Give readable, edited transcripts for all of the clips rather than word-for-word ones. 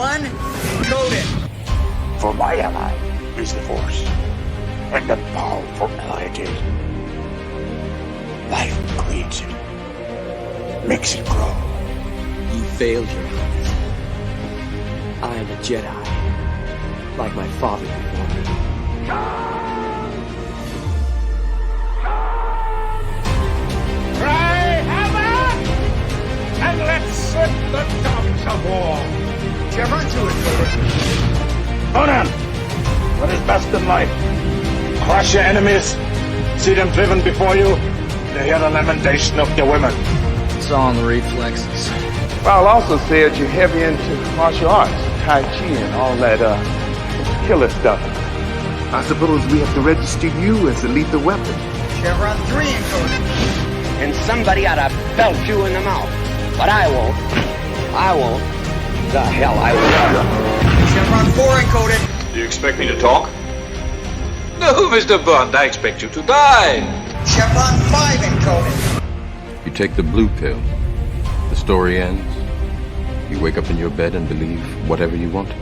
Uncoded. For my ally is the Force, and a powerful ally it is. Life creates it, makes it grow. You failed, Your Highness. I am a Jedi, like my father before me. Cry hammer, and let's set the tongues of war. Chevron 2 encoded. Conan, what is best in life? Crush your enemies, see them driven before you, to hear the lamentation of your women. It's all in the reflexes. I'll also say that you're heavy into martial arts, Tai Chi and all that killer stuff. I suppose we have to register you as a lethal weapon. Chevron 3 encoded. And somebody ought to belt you in the mouth. But I won't. I won't. The hell I will. Chevron 4 encoded. Do you expect me to talk? No, Mr. Bond, I expect you to die. Chevron 5 encoded. You take the blue pill. The story ends. You wake up in your bed and believe whatever you want to.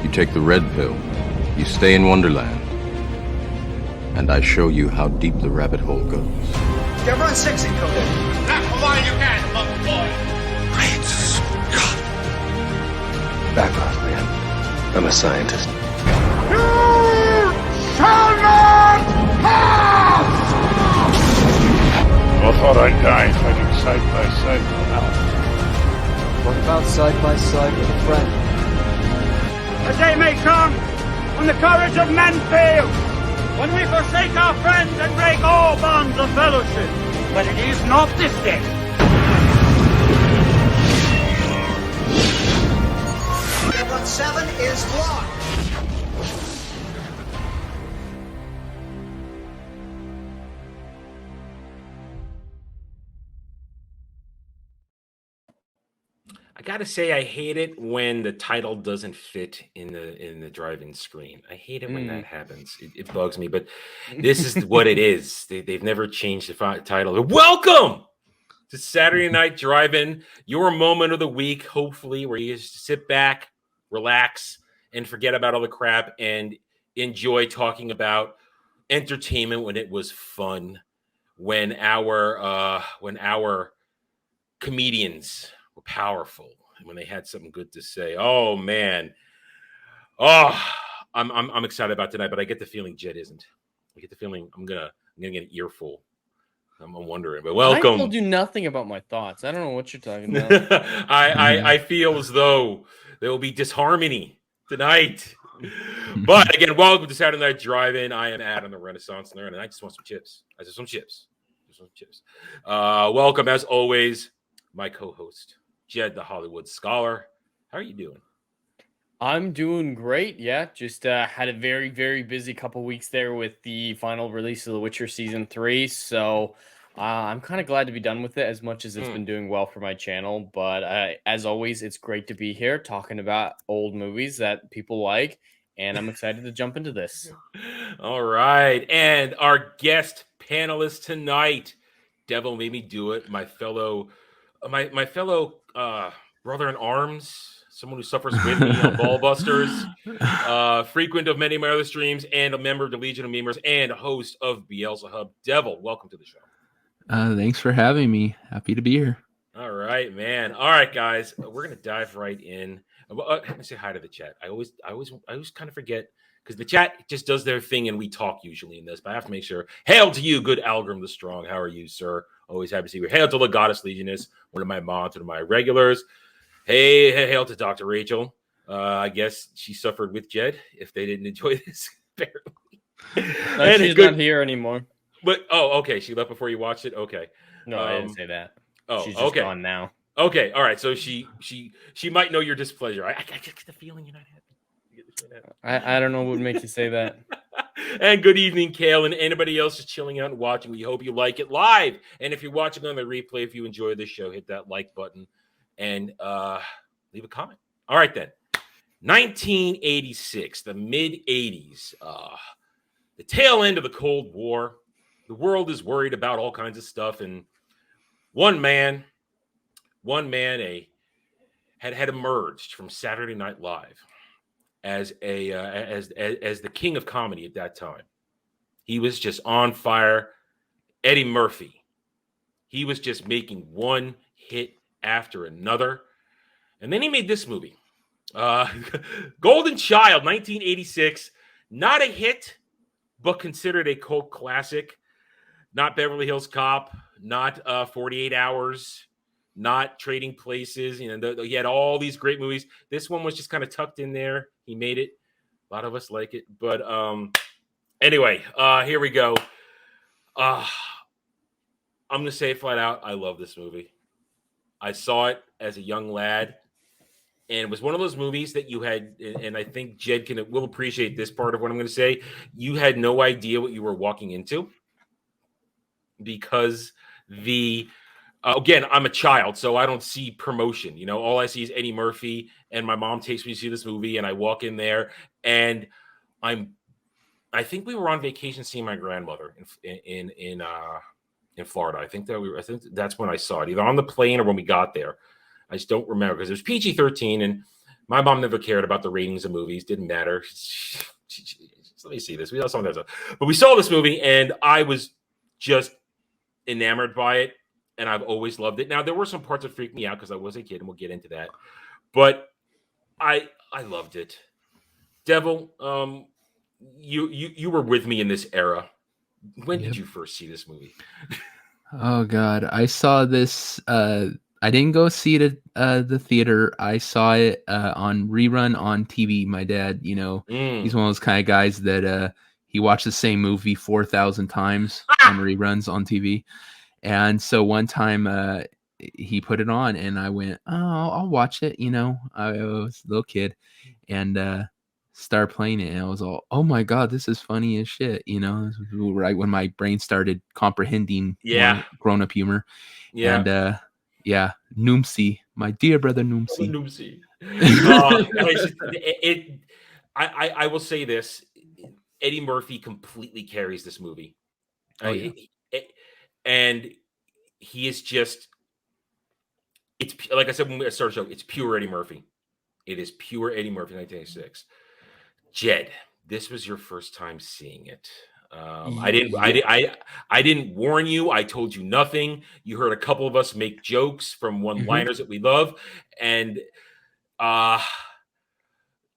You take the red pill. You stay in Wonderland. And I show you how deep the rabbit hole goes. Chevron 6 encoded. That's the line you can, little boy. Great Scott! Background, man. I'm a scientist. You shall not pass! I thought I'd die fighting side by side with Alice. What about side by side with a friend? A day may come when the courage of men fails, when we forsake our friends and break all bonds of fellowship. But it is not this day. Chevron 7 is locked. I gotta say, I hate it when the title doesn't fit in the drive-in screen. I hate it when that happens. It bugs me, but this is what it is. They've never changed the title. Welcome to Saturday Night Drive-In, your moment of the week, hopefully, where you just sit back, relax, and forget about all the crap and enjoy talking about entertainment when it was fun, when our comedians were powerful, when they had something good to say. Oh man, I'm excited about tonight, but I get the feeling Jed isn't. I get the feeling I'm gonna get an earful. I'm wondering, but welcome. I told you nothing about my thoughts. I don't know what you're talking about. I feel as though there will be disharmony tonight. But again, welcome to Saturday Night Drive-In. I am Adam, the Renaissance Nerd, and I just want some chips. I just want chips. Welcome, as always, my co-host, Jed, the Hollywood Scholar. How are you doing? I'm doing great. Yeah, just had a very, very busy couple weeks there with the final release of The Witcher Season 3. So I'm kind of glad to be done with it, as much as it's been doing well for my channel. But as always, it's great to be here talking about old movies that people like. And I'm excited to jump into this. All right. And our guest panelist tonight, Devil Made Me Do It, my fellow brother in arms, someone who suffers with me on Ballbusters, frequent of many of my other streams, and a member of the Legion of Memers, and a host of Beelzehub. Devil, welcome to the show. Thanks for having me. Happy to be here. All right, man. All right, guys, we're gonna dive right in. Let me say hi to the chat. I always kind of forget because the chat just does their thing and we talk usually in this. But I have to make sure. Hail to you, good Algrim the Strong. How are you, sir? Always happy to see you. Hail to the Goddess Legionist, one of my mods, one of my regulars. Hey, hail to Dr. Rachel. I guess she suffered with Jed if they didn't enjoy this. No, she's not here anymore. But okay, she left before you watched it. Okay, no, I didn't say that. Oh, she's just gone now. Okay, all right. So she might know your displeasure. I get the feeling you're not happy. I don't know what would make you say that. And good evening, Kale, and anybody else just chilling out and watching. We hope you like it live. And if you're watching on the replay, if you enjoy this show, hit that like button and leave a comment. All right, then. 1986, the mid-'80s, the tail end of the Cold War. The world is worried about all kinds of stuff, and one man, had emerged from Saturday Night Live as as the king of comedy at that time. He was just on fire. Eddie Murphy. He was just making one hit after another. And then he made this movie. Golden Child, 1986. Not a hit, but considered a cult classic. Not Beverly Hills Cop, not 48 Hours, not Trading Places. You know, he had all these great movies. This one was just kind of tucked in there. He made it. A lot of us like it. But anyway, here we go. I'm going to say it flat out. I love this movie. I saw it as a young lad. And it was one of those movies that you had, and I think Jed will appreciate this part of what I'm going to say. You had no idea what you were walking into because again, I'm a child, so I don't see promotion. You know, all I see is Eddie Murphy, and my mom takes me to see this movie, and I walk in there, and I think we were on vacation seeing my grandmother in Florida. I think that's when I saw it, either on the plane or when we got there. I just don't remember because it was PG-13, and my mom never cared about the ratings of movies. Didn't matter. Let me see this. We saw some of that stuff, but we saw this movie, and I was just enamored by it, and I've always loved it. Now there were some parts that freaked me out because I was a kid, and we'll get into that. But I loved it. Devil, you were with me in this era. When did you first see this movie? Oh God, I saw this. I didn't go see it at the theater. I saw it on rerun on TV. My dad, you know, he's one of those kind of guys that he watched the same movie 4,000 times on reruns on TV. And so one time he put it on, and I went, "Oh, I'll watch it." You know, I was a little kid, and started playing it, and I was all, "Oh my God, this is funny as shit." You know, this was right when my brain started comprehending grown-up humor. Yeah. And yeah, Noomsy, my dear brother Noomsy. Noomsy. I will say this: Eddie Murphy completely carries this movie. Oh, yeah. And he is just—it's like I said when we started the show. It's pure Eddie Murphy. It is pure Eddie Murphy, 1986. Jed, this was your first time seeing it. I didn't warn you. I told you nothing. You heard a couple of us make jokes from one-liners that we love, and I'll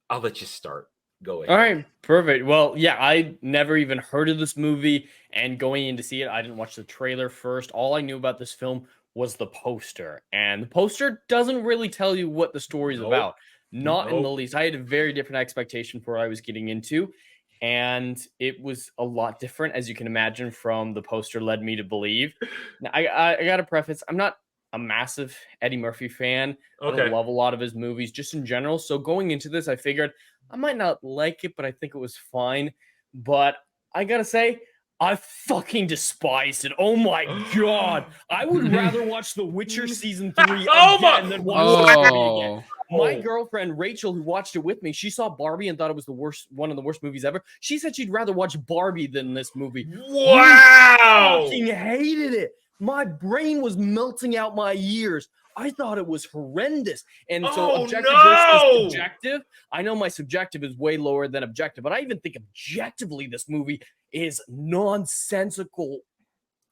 let you start. Go ahead. All right, perfect. Well, yeah, I never even heard of this movie, and going in to see it, I didn't watch the trailer first. All I knew about this film was the poster, and the poster doesn't really tell you what the story's about. Not in the least. I had a very different expectation for what I was getting into. And it was a lot different, as you can imagine, from the poster led me to believe. Now, I got to preface, I'm not a massive Eddie Murphy fan. I don't love a lot of his movies, just in general. So going into this, I figured I might not like it, but I think it was fine. But I got to say, I fucking despised it. Oh my God. I would rather watch The Witcher Season 3 again than watch Barbie again. My girlfriend, Rachel, who watched it with me, she saw Barbie and thought it was one of the worst movies ever. She said she'd rather watch Barbie than this movie. Wow! I fucking hated it. My brain was melting out my ears. I thought it was horrendous. And so objective versus subjective. I know my subjective is way lower than objective, but I even think objectively this movie is nonsensical.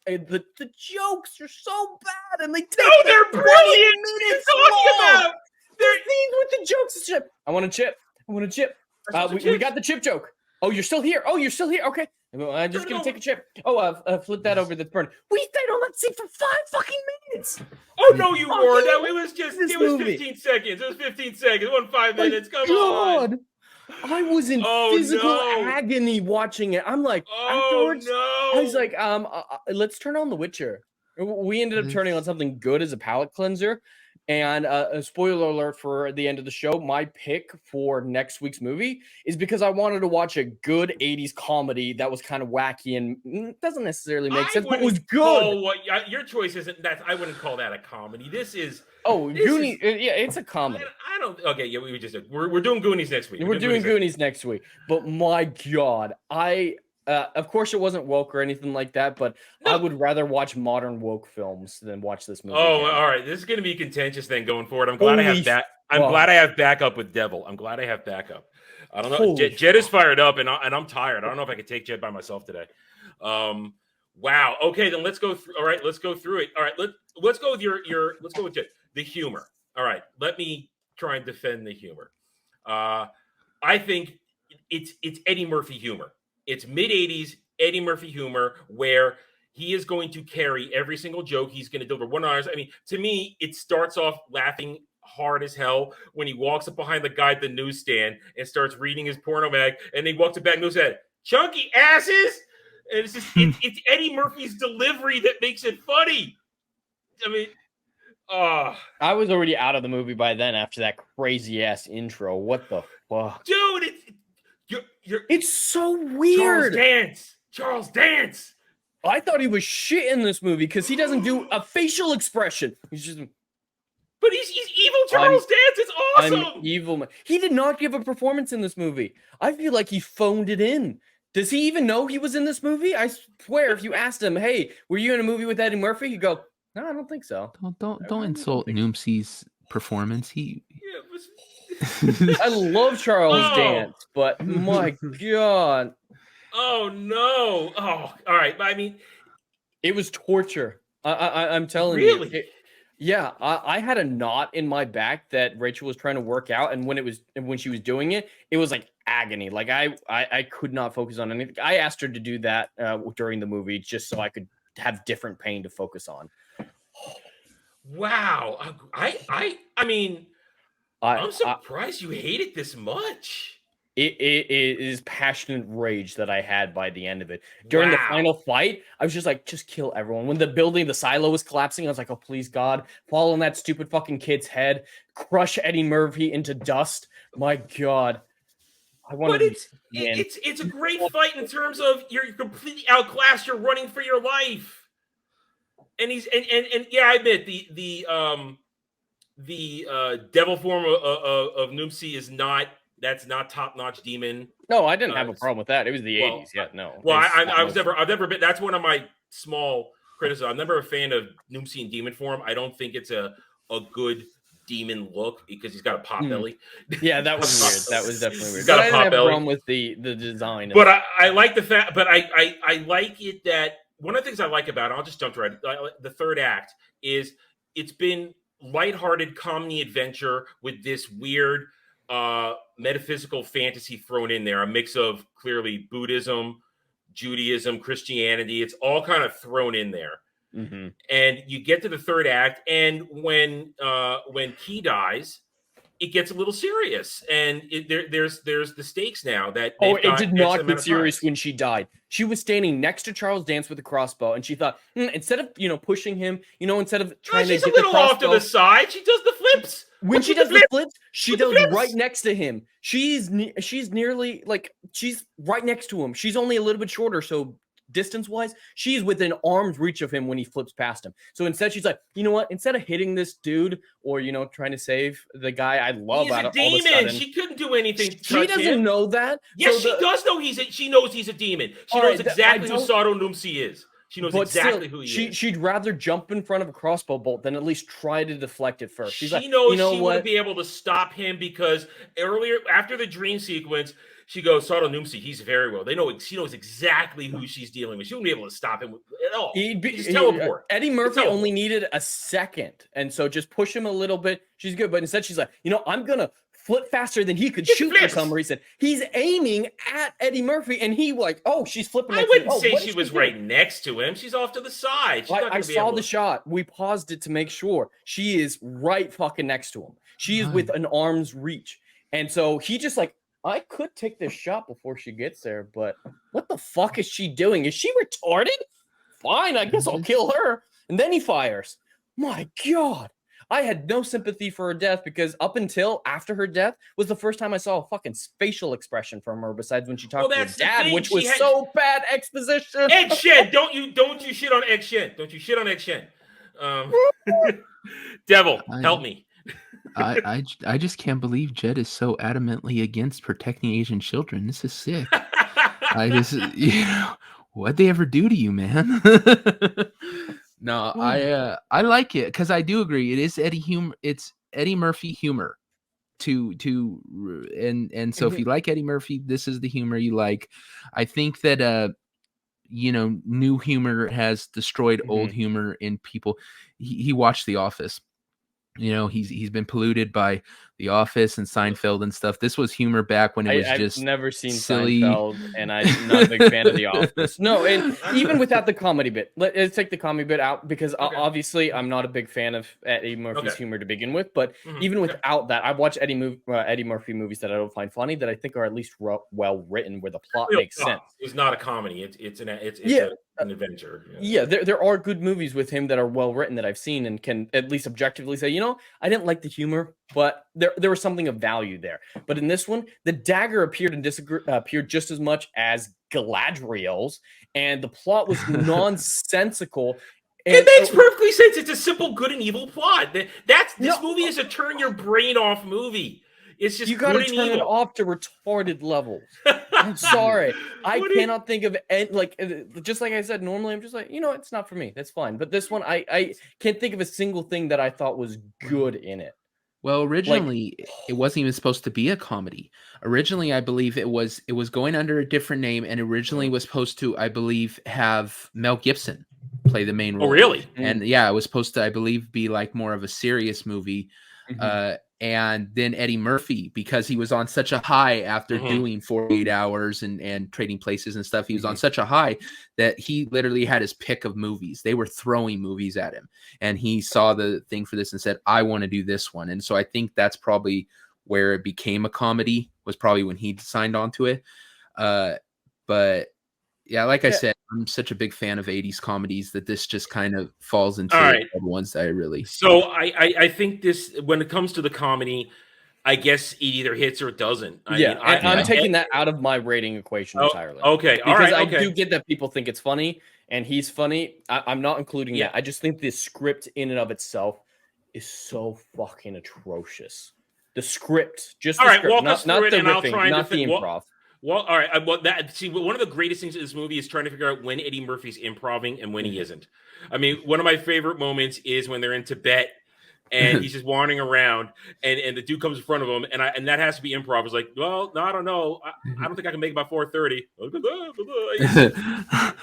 And the jokes are so bad, and they take they're brilliant. Minutes long. They're scenes with the jokes. I want a chip. We got the chip joke. Oh, you're still here. Okay. I'm just going to take a chip. Flip that over the burn. We stayed on that seat for 5 fucking minutes. Oh, no, you weren't. It was 15 seconds. It was 15 seconds. It wasn't 5 minutes. Come on. I was in physical agony watching it. I'm like, afterwards, I was like, let's turn on The Witcher. We ended up turning on something good as a palate cleanser. And a spoiler alert for the end of the show, my pick for next week's movie is because I wanted to watch a good 80s comedy that was kind of wacky and doesn't necessarily make sense, but was good. Your choice isn't that. I wouldn't call that a comedy. This is... Goonies. Yeah, it's a comedy. I don't... Okay, yeah, we're doing Goonies next week. We're doing Goonies next week. But my God, I Of course, it wasn't woke or anything like that, but I would rather watch modern woke films than watch this movie. Oh, again. all right. This is going to be contentious then going forward. I'm glad I have that. I'm fuck. glad I have backup with Devil. I'm glad I have backup. I don't know. Holy Jed is fired up, and I'm tired. I don't know if I could take Jed by myself today. Wow. Okay, then let's go through. All right, let's go through it. All right, let's go with let's go with Jed. The humor. All right, let me try and defend the humor. I think it's Eddie Murphy humor. It's mid 80s Eddie Murphy humor where he is going to carry every single joke. He's going to deliver $1. I mean, to me, it starts off laughing hard as hell when he walks up behind the guy at the newsstand and starts reading his porno mag, and he walks back and goes, "Chunky asses." And it's just it's Eddie Murphy's delivery that makes it funny. I mean, I was already out of the movie by then after that crazy ass intro. What the fuck, dude? It's so weird. Charles Dance. I thought he was shit in this movie because he doesn't do a facial expression. He's just. But he's evil Charles Dance. It's awesome. I'm evil. He did not give a performance in this movie. I feel like he phoned it in. Does he even know he was in this movie? I swear, if you asked him, "Hey, were you in a movie with Eddie Murphy?" He'd go, "No, I don't think so." Don't insult Noomsy's performance. I love Charles Dance, but my God. Oh no! Oh, all right. I mean, it was torture. I'm telling you. Really? Yeah, I had a knot in my back that Rachel was trying to work out, and when she was doing it, it was like agony. Like I could not focus on anything. I asked her to do that during the movie just so I could have different pain to focus on. Wow. I mean, I'm surprised you hate it this much. It is passionate rage that I had by the end of it. During the final fight, I was just like, just kill everyone. When the silo was collapsing, I was like, oh, please, God, fall on that stupid fucking kid's head, crush Eddie Murphy into dust. My God. But it's a great fight in terms of you're completely outclassed, you're running for your life. And he's and yeah, I admit the devil form of Noomsy is not. That's not top-notch demon. No, I didn't have a problem with that. It was the 80s. Yeah, no. Well, I've never been. That's one of my small criticisms. I'm never a fan of Noomsy in demon form. I don't think it's a good demon look because he's got a pot belly. Yeah, that was weird. That was definitely weird. He's got a pot belly. Problem with the design. But I like the fact. But I like it that one of the things I like about it. I'll just jump to the third act is it's been lighthearted comedy adventure with this weird. Metaphysical fantasy thrown in there, a mix of clearly Buddhism, Judaism, Christianity. It's all kind of thrown in there. Mm-hmm. And you get to the third act, and when Key dies, it gets a little serious. And there's the stakes now that it did not get serious when she died. She was standing next to Charles Dance with a crossbow, and she thought, instead of pushing him, instead of trying to get the crossbow, she's a little off to the side. She does the flips. When she does the flips, she does right next to him. She's nearly like she's right next to him. She's only a little bit shorter, so distance-wise, she's within arm's reach of him when he flips past him. So instead, she's like, you know what? Instead of hitting this dude or trying to save the guy I love, he's a demon. All of a sudden, she couldn't do anything. She doesn't know that. Yes, she does know she knows he's a demon. She knows exactly who Sato Noomsi is. She knows exactly who he is. She'd rather jump in front of a crossbow bolt than at least try to deflect it first. She knows she wouldn't be able to stop him because earlier, after the dream sequence, she goes, Sato Noomsi, he's very well. She knows exactly who she's dealing with. She wouldn't be able to stop him at all. He's teleport. Eddie Murphy only needed a second. And so just push him a little bit. She's good. But instead, she's like, I'm going to flip faster than he could shoot for some reason. He's aiming at Eddie Murphy, and she's flipping. I wouldn't say she was right next to him. She's off to the side. I saw the shot. We paused it to make sure. She is right fucking next to him. She is with an arm's reach. And so he just I could take this shot before she gets there, but what the fuck is she doing? Is she retarded? Fine, I guess I'll kill her. And then he fires. My God. I had no sympathy for her death because up until after her death was the first time I saw a fucking facial expression from her besides when she talked to her dad, which was so bad exposition. Egg Shen, don't you shit on Egg Shen. Don't you shit on Egg Shen. Devil, help me. I just can't believe Jed is so adamantly against protecting Asian children. This is sick. I just, what'd they ever do to you, man? No, I like it because I do agree. It is Eddie humor. It's Eddie Murphy humor. And so if you like Eddie Murphy, this is the humor you like. I think that new humor has destroyed old humor in people. He watched The Office. He's been polluted by The Office and Seinfeld and stuff. This was humor back when it was I've just never seen silly. Seinfeld, and I'm not a big fan of The Office. No, and even without the comedy bit, let's take the comedy bit out because obviously I'm not a big fan of Eddie Murphy's humor to begin with. But even without that, I've watched Eddie Murphy movies that I don't find funny that I think are at least well written, where the plot makes sense. It's not a comedy. It's an adventure. Yeah, there are good movies with him that are well written that I've seen and can at least objectively say, I didn't like the humor, but there was something of value there. But in this one, the dagger appeared just as much as Galadriel's, and the plot was nonsensical. It makes perfectly sense. It's a simple good and evil plot. This movie is a turn your brain off movie. It's just you gotta turn it off to retarded levels. I'm sorry. I cannot think of just like I said, normally I'm just like, it's not for me. That's fine. But this one, I can't think of a single thing that I thought was good in it. Well, originally it wasn't even supposed to be a comedy. Originally, I believe it was going under a different name, and originally was supposed to, I believe, have Mel Gibson play the main role. Oh, really? And yeah, it was supposed to, I believe, be like more of a serious movie. And then Eddie Murphy, because he was on such a high after doing 48 Hours and Trading Places and stuff, he was on such a high that he literally had his pick of movies. They were throwing movies at him, and he saw the thing for this and said, I want to do this one. And so I think that's probably where it became a comedy, was probably when he signed on to it. But yeah, like I said, I'm such a big fan of 80s comedies that this just kind of falls into the ones that I really. So I think this, when it comes to the comedy, I guess it either hits or it doesn't. I'm taking that out of my rating equation entirely. Okay, because I do get that people think it's funny, and he's funny. I'm not including that. I just think the script in and of itself is so fucking atrocious. The script, just the script, walk not us through it, the and I'll riffing, try and not the improv. Well, all right. One of the greatest things in this movie is trying to figure out when Eddie Murphy's improving and when he isn't. I mean, one of my favorite moments is when they're in Tibet and he's just wandering around, and the dude comes in front of him, and that has to be improv. It's like, well, no, I don't know. I don't think I can make it by 4:30.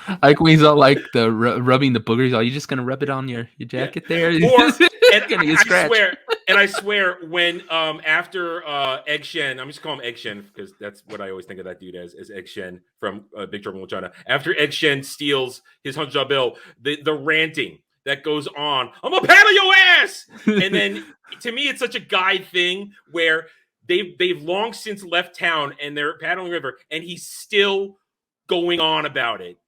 I like when he's all like the rubbing the boogers. Are you just gonna rub it on your jacket there? I swear, when after Egg Shen, I'm just calling him Egg Shen because that's what I always think of that dude as Egg Shen from Big Trouble in Little China. After Egg Shen steals his $100 bill, the ranting that goes on, I'm gonna paddle your ass, and then to me it's such a guy thing where they've long since left town and they're paddling the river, and he's still going on about it.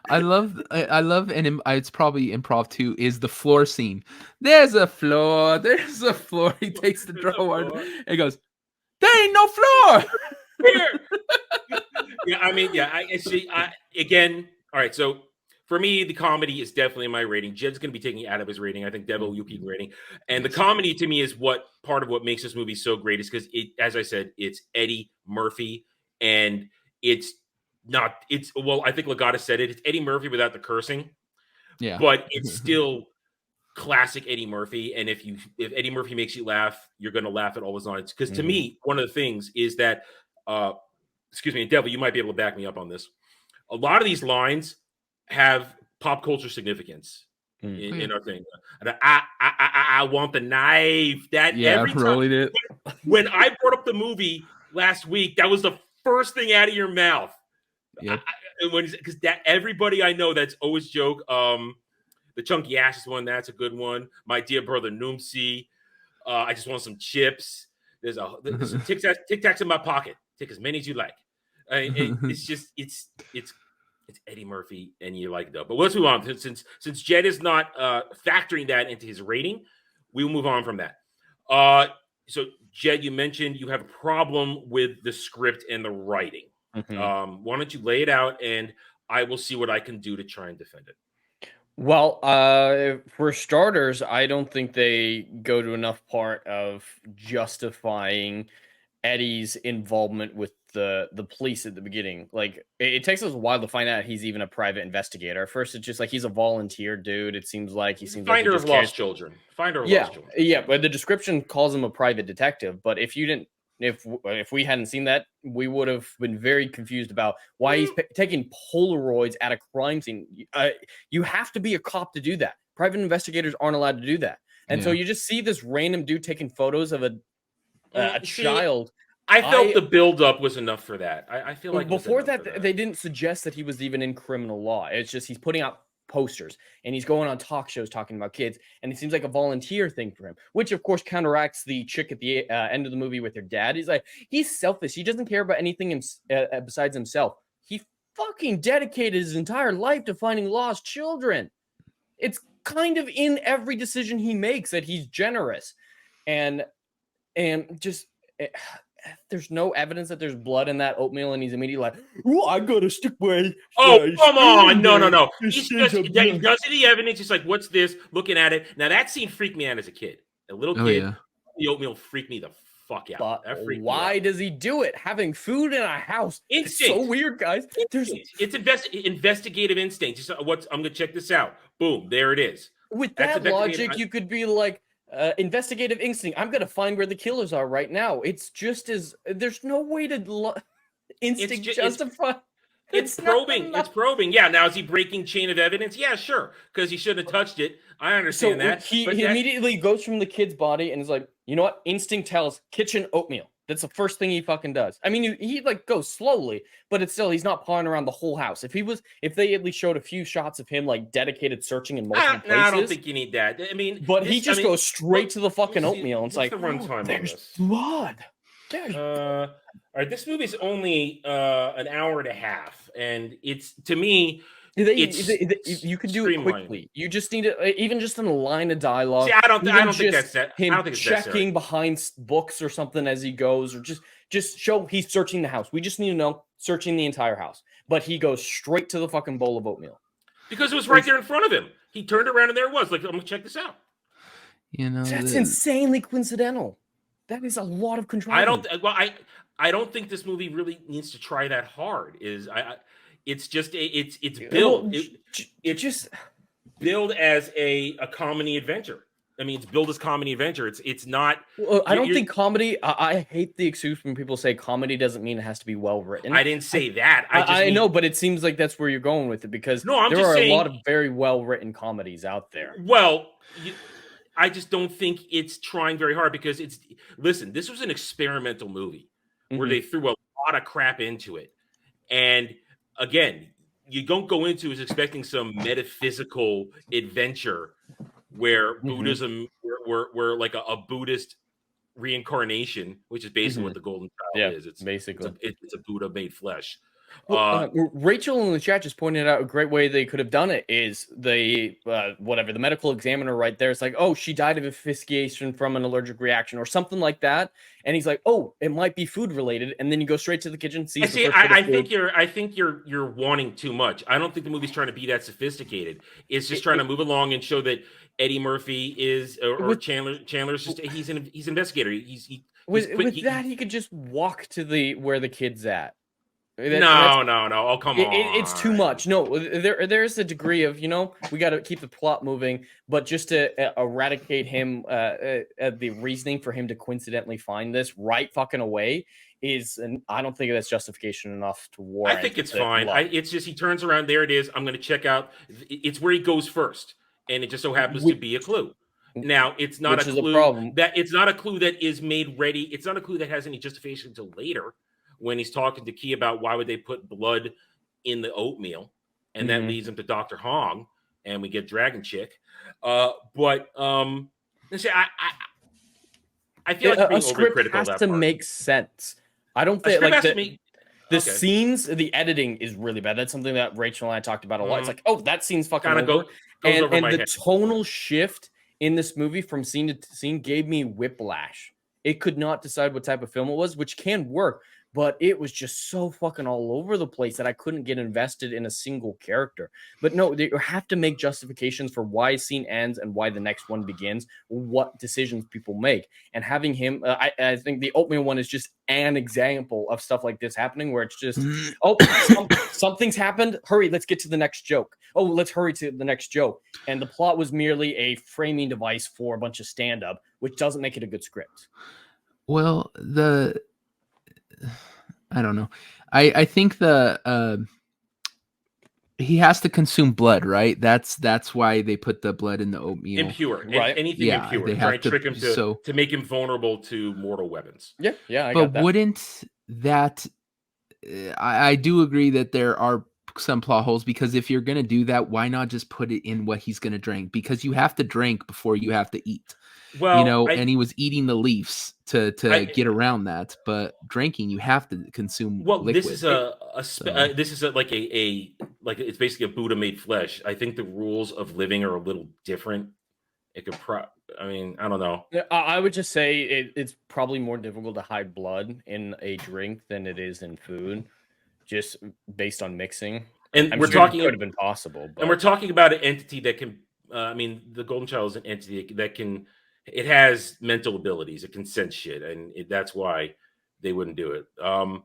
I love, and it's probably improv too, is the floor scene. There's a floor. He takes the drawer and he goes, there ain't no floor here. I see. Again, all right. So for me, the comedy is definitely my rating. Jed's going to be taking it out of his rating. I think Devil, you keep rating. And the comedy to me is part of what makes this movie so great, is because as I said, it's Eddie Murphy, and I think Lagata said it. It's Eddie Murphy without the cursing. Yeah. But it's still classic Eddie Murphy. And if Eddie Murphy makes you laugh, you're going to laugh at all his lines. Because to me, one of the things is that, excuse me, Devil, you might be able to back me up on this. A lot of these lines have pop culture significance in our thing. I want the knife. Every time, when I brought up the movie last week, that was the first thing out of your mouth. Yep. Because everybody I know that's always joke. The chunky ass is one. That's a good one. My dear brother Noomsi. I just want some chips. There's some Tic Tacs in my pocket. Take as many as you like. It's Eddie Murphy, and you like it though. But let's move on. Since Jed is not factoring that into his rating, we will move on from that. So Jed, you mentioned you have a problem with the script and the writing. Why don't you lay it out, and I will see what I can do to try and defend it. Well, for starters, I don't think they go to enough part of justifying Eddie's involvement with the police at the beginning. Like it takes us a while to find out he's even a private investigator. At first, it's just like he's a volunteer dude. It seems like he seems Finder like of lost children. Finder of lost children. Yeah, but the description calls him a private detective. But if you didn't, if we hadn't seen that, we would have been very confused about why he's taking Polaroids at a crime scene. You have to be a cop to do that. Private investigators aren't allowed to do that. And so you just see this random dude taking photos of a child. I felt the buildup was enough for that. I feel like before that, they didn't suggest that he was even in criminal law. It's just he's putting out posters and he's going on talk shows talking about kids, and it seems like a volunteer thing for him, which of course counteracts the chick at the end of the movie with her dad. He's selfish. He doesn't care about anything besides himself. He fucking dedicated his entire life to finding lost children. It's kind of in every decision he makes that he's generous, and just there's no evidence that there's blood in that oatmeal, and he's immediately like, "Oh, I gotta stick my." Oh, come on! No. He's just he doesn't the evidence. He's like, "What's this?" Looking at it. Now that scene freaked me out as a kid. A little kid. The oatmeal freaked me the fuck out. But why does he do it? Having food in a house. Instinct. It's so weird, guys. It's investigative instinct. Just I'm gonna check this out. Boom, there it is. With that logic, you could be like, investigative instinct. I'm gonna find where the killers are right now. It's just as there's no way to instinct justify. It's probing. It's probing. Yeah. Now is he breaking chain of evidence? Yeah, sure. Because he shouldn't have touched it. I understand that. He immediately goes from the kid's body and is like, you know what? Instinct tells kitchen oatmeal. That's the first thing he fucking does. I mean, he like goes slowly, but it's still he's not pawing around the whole house. If they at least showed a few shots of him like dedicated searching in multiple places. I don't think you need that. I mean, but he just goes straight to the fucking oatmeal. It's like the runtime. There's blood. All right, this movie's only an hour and a half, and it's to me. You can do it quickly. You just need it, even just in a line of dialogue. See, I don't think that's that. Him I don't think it's checking behind books or something as he goes, or just show he's searching the house. We just need to know searching the entire house. But he goes straight to the fucking bowl of oatmeal because it was right there in front of him. He turned around and there it was. Like, I'm gonna check this out. You know, that's insanely coincidental. That is a lot of control. I don't think this movie really needs to try that hard. It's just it's built. It's just billed as a comedy adventure. I mean, it's billed as comedy adventure. It's not. Well, I don't think comedy. I hate the excuse when people say comedy doesn't mean it has to be well written. I didn't say that. I know, but it seems like that's where you're going with it because there are a lot of very well written comedies out there. Well, I just don't think it's trying very hard because listen. This was an experimental movie where they threw a lot of crap into it, and again, you don't go into is expecting some metaphysical adventure where Buddhism, where like a Buddhist reincarnation, which is basically what the Golden Child is. It's basically it's a Buddha made flesh. Well, Rachel in the chat just pointed out a great way they could have done it is the medical examiner right there. It's like, oh, she died of asphyxiation from an allergic reaction or something like that. And he's like, oh, it might be food related. And then you go straight to the kitchen. I think you're wanting too much. I don't think the movie's trying to be that sophisticated. It's just trying to move along and show that Eddie Murphy is or Chandler's just he's an investigator. He could just walk to where the kid's at. No. Oh, come on. It's too much. No, there's a degree of, we got to keep the plot moving, but just to eradicate him, the reasoning for him to coincidentally find this right fucking away and I don't think that's justification enough to warrant. I think it's fine. It's just he turns around. There it is. I'm going to check out. It's where he goes first, and it just so happens to be a clue. Now, it's not a clue it's not a clue that is made ready. It's not a clue that has any justification until later. When he's talking to Key about why would they put blood in the oatmeal, and that leads him to Dr. Hong, and we get Dragon Chick. Let's say I feel like a script has to make sense. I don't think like the scenes, the editing is really bad. That's something that Rachel and I talked about a lot. It's like, oh, that scene's fucking over. And the tonal shift in this movie from scene to scene gave me whiplash. It could not decide what type of film it was, which can work. but it was just so fucking all over the place that I couldn't get invested in a single character. But no, they have to make justifications for why a scene ends and why the next one begins, what decisions people make. And having him, I think the oatmeal one is just an example of stuff like this happening where it's just, oh, something's happened. Hurry, let's get to the next joke. Oh, let's hurry to the next joke. And the plot was merely a framing device for a bunch of stand-up, which doesn't make it a good script. Well, I don't know. I think he has to consume blood, right? That's why they put the blood in the oatmeal. Impure, right? Anything impure. They try to trick him to make him vulnerable to mortal weapons. Yeah. I but got that. Wouldn't that? I do agree that there are some plot holes, because if you're gonna do that, why not just put it in what he's gonna drink? Because you have to drink before you have to eat. Well, and he was eating the leaves to get around that. But drinking, you have to consume. Well, liquid. this is this is like it's basically a Buddha made flesh. I think the rules of living are a little different. It could I mean, I don't know. I would just say it's probably more difficult to hide blood in a drink than it is in food, just based on mixing. And I'm we're sure talking it could have been possible. But... And we're talking about an entity that can. I mean, the Golden Child is an entity that can. It has mental abilities. It can sense shit, and that's why they wouldn't do it. I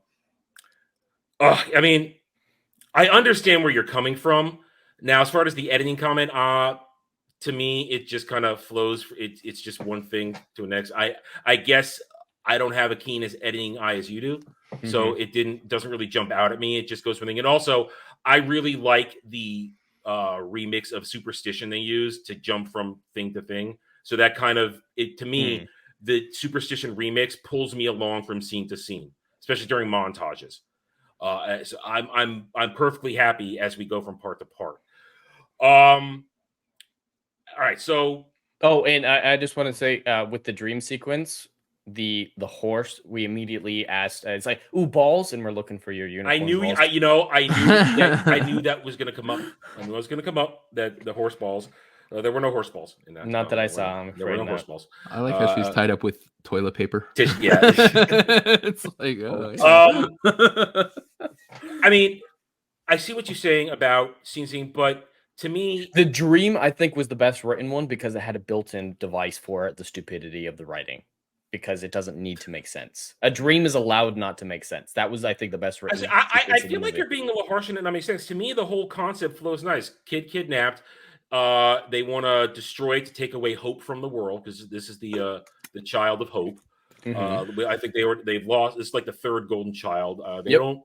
mean, I understand where you're coming from. Now, as far as the editing comment, to me, it just kind of flows. It's just one thing to the next. I guess I don't have a keen as editing eye as you do, so it doesn't really jump out at me. It just goes for thing. And also, I really like the remix of Superstition they use to jump from thing to thing. So that kind of to me, the Superstition remix pulls me along from scene to scene, especially during montages. So I'm perfectly happy as we go from part to part. All right, so and I just want to say with the dream sequence, the horse, we immediately asked, it's like, ooh, balls, and we're looking for your unicorn. I knew balls. I knew that was going to come up. I knew it was going to come up, that the horse balls. There were no horse balls in that. Not that I saw. There were no horse balls. I like how she's tied up with toilet paper. Yeah. It's like, I mean, I see what you're saying about scene, but to me, the dream, I think, was the best written one because it had a built-in device for the stupidity of the writing, because it doesn't need to make sense. A dream is allowed not to make sense. That was, I think, the best written. I feel like you're being a little harsh and it not make sense. To me, the whole concept flows nice. Kid kidnapped. They want to destroy it to take away hope from the world, because this is the child of hope. I think they've lost. It's like the third golden child. They don't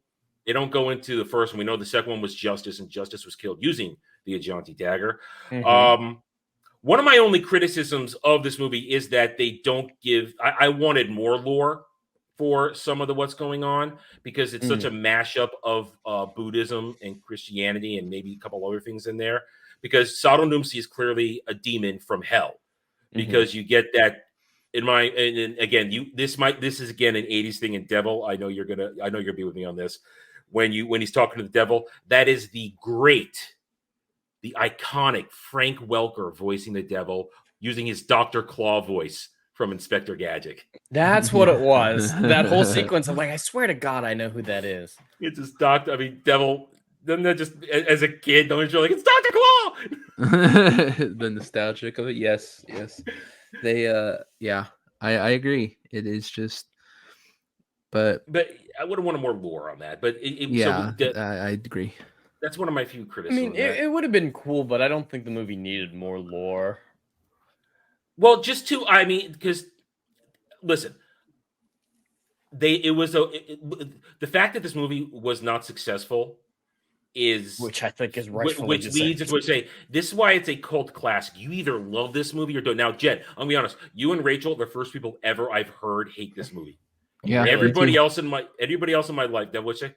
go into the first one. We know the second one was Justice, and Justice was killed using the Ajanti dagger. One of my only criticisms of this movie is that they don't give. I wanted more lore for some of what's going on, because it's such a mashup of Buddhism and Christianity, and maybe a couple other things in there. Because Sodom Doomsday is clearly a demon from hell, because you get that and again, this is again an 80s thing in Devil. I know you're gonna be with me on this. When he's talking to the devil, that is the iconic Frank Welker voicing the devil, using his Dr. Claw voice from Inspector Gadget. That's what it was. That whole sequence. I'm like, I swear to God, I know who that is. It's his doctor. I mean, devil. Then they're just, as a kid, don't you like, it's Dr. Claw? The nostalgic of it, yes. They, I agree. It is just, but I would have wanted more lore on that. But I agree. That's one of my few criticisms. I mean, it would have been cool, but I don't think the movie needed more lore. Well, because listen, the fact that this movie was not successful which I think is rightfully which leads into say this is why it's a cult classic. You either love this movie or don't. Now, Jen, I'll be honest, you and Rachel, the first people ever I've heard hate this movie. Yeah, everybody else in my life, that would say.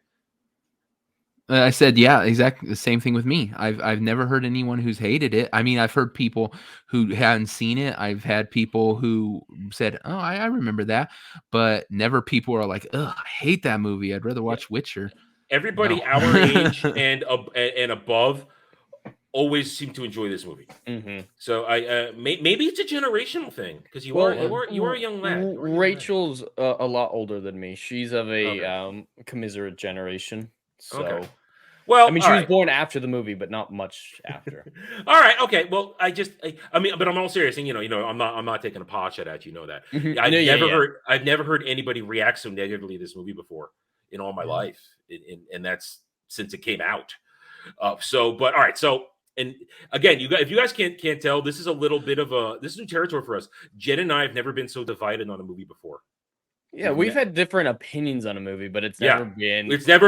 I said, yeah, exactly the same thing with me. I've never heard anyone who's hated it. I mean, I've heard people who hadn't seen it. I've had people who said, "Oh, I remember that," but never people are like, "Ugh, I hate that movie. I'd rather watch Witcher." Everybody our age and above always seem to enjoy this movie. Mm-hmm. So I maybe it's a generational thing because you are a young lad. Rachel's a lot older than me. She's of a commiserate generation. So, okay. Well, I mean, she was born after the movie, but not much after. All right, okay. Well, I mean, but I'm all serious, and I'm not taking a pot shot at you. Know that. Mhm. I've never heard anybody react so negatively to this movie before in all my life, and that's since it came out. But all right, so. And again, if you guys can't tell, this is a little bit of this is new territory for us. Jed and I have never been so divided on a movie before. Yeah, we've had different opinions on a movie, but it's never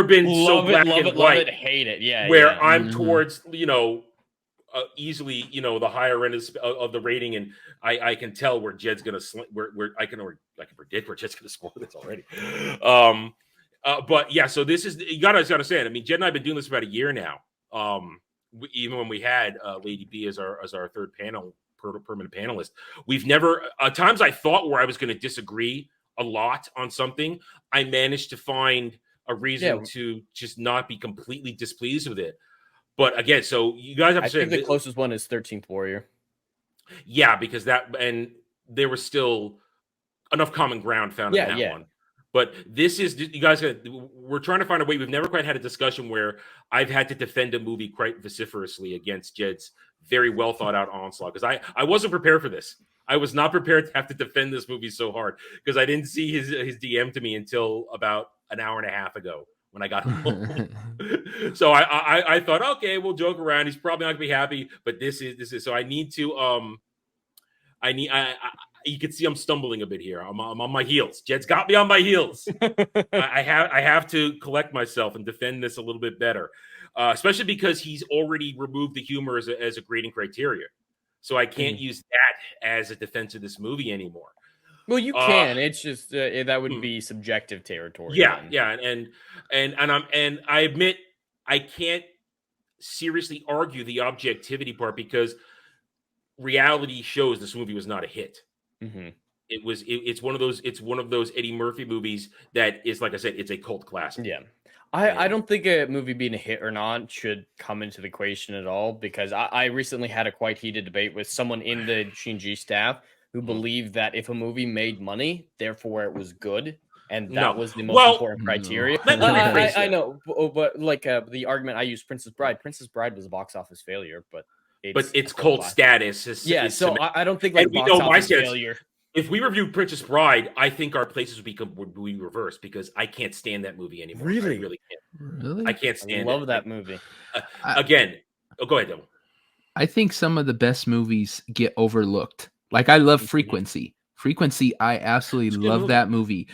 been so black and white. Love it, hate it. Yeah, where I'm towards easily the higher end of the rating, and I can tell where Jed's gonna where I can predict where Jed's gonna score this already. But yeah, so this is you gotta understand. I mean, Jed and I have been doing this for about a year now. Even when we had Lady B as our third permanent panelist, we've never at times I thought where I was going to disagree a lot on something, I managed to find a reason to just not be completely displeased with it. But again, so you guys have to say think the closest one is 13th Warrior. Yeah, because there was still enough common ground found in that one. But this is, you guys, we're trying to find a way. We've never quite had a discussion where I've had to defend a movie quite vociferously against Jed's very well thought out onslaught. Because I wasn't prepared for this. I was not prepared to have to defend this movie so hard because I didn't see his DM to me until about an hour and a half ago when I got home. So I thought, okay, we'll joke around. He's probably not gonna be happy, but this is so I need to you can see I'm stumbling a bit here. I'm on my heels. Jed's got me on my heels. I have to collect myself and defend this a little bit better, especially because he's already removed the humor as a grading criteria. So I can't use that as a defense of this movie anymore. Well, you can. It's just that would be subjective territory. Yeah, then. And I admit I can't seriously argue the objectivity part because reality shows this movie was not a hit. Mm-hmm. It's one of those Eddie Murphy movies that is, like I said, it's a cult classic. Yeah. I don't think a movie being a hit or not should come into the equation at all because I recently had a quite heated debate with someone in the Shinji staff who believed that if a movie made money, therefore it was good. And that was the most important criteria. I know, but like the argument I used, Princess Bride was a box office failure, but it's cult status. So I don't think like box office failure. If we review Princess Bride, I think our places would be reversed because I can't stand that movie anymore. Really? I really can't. Really? I can't stand it. I love that movie. Again, go ahead, Dylan. I think some of the best movies get overlooked. Like I love Frequency. Frequency, I absolutely love that movie.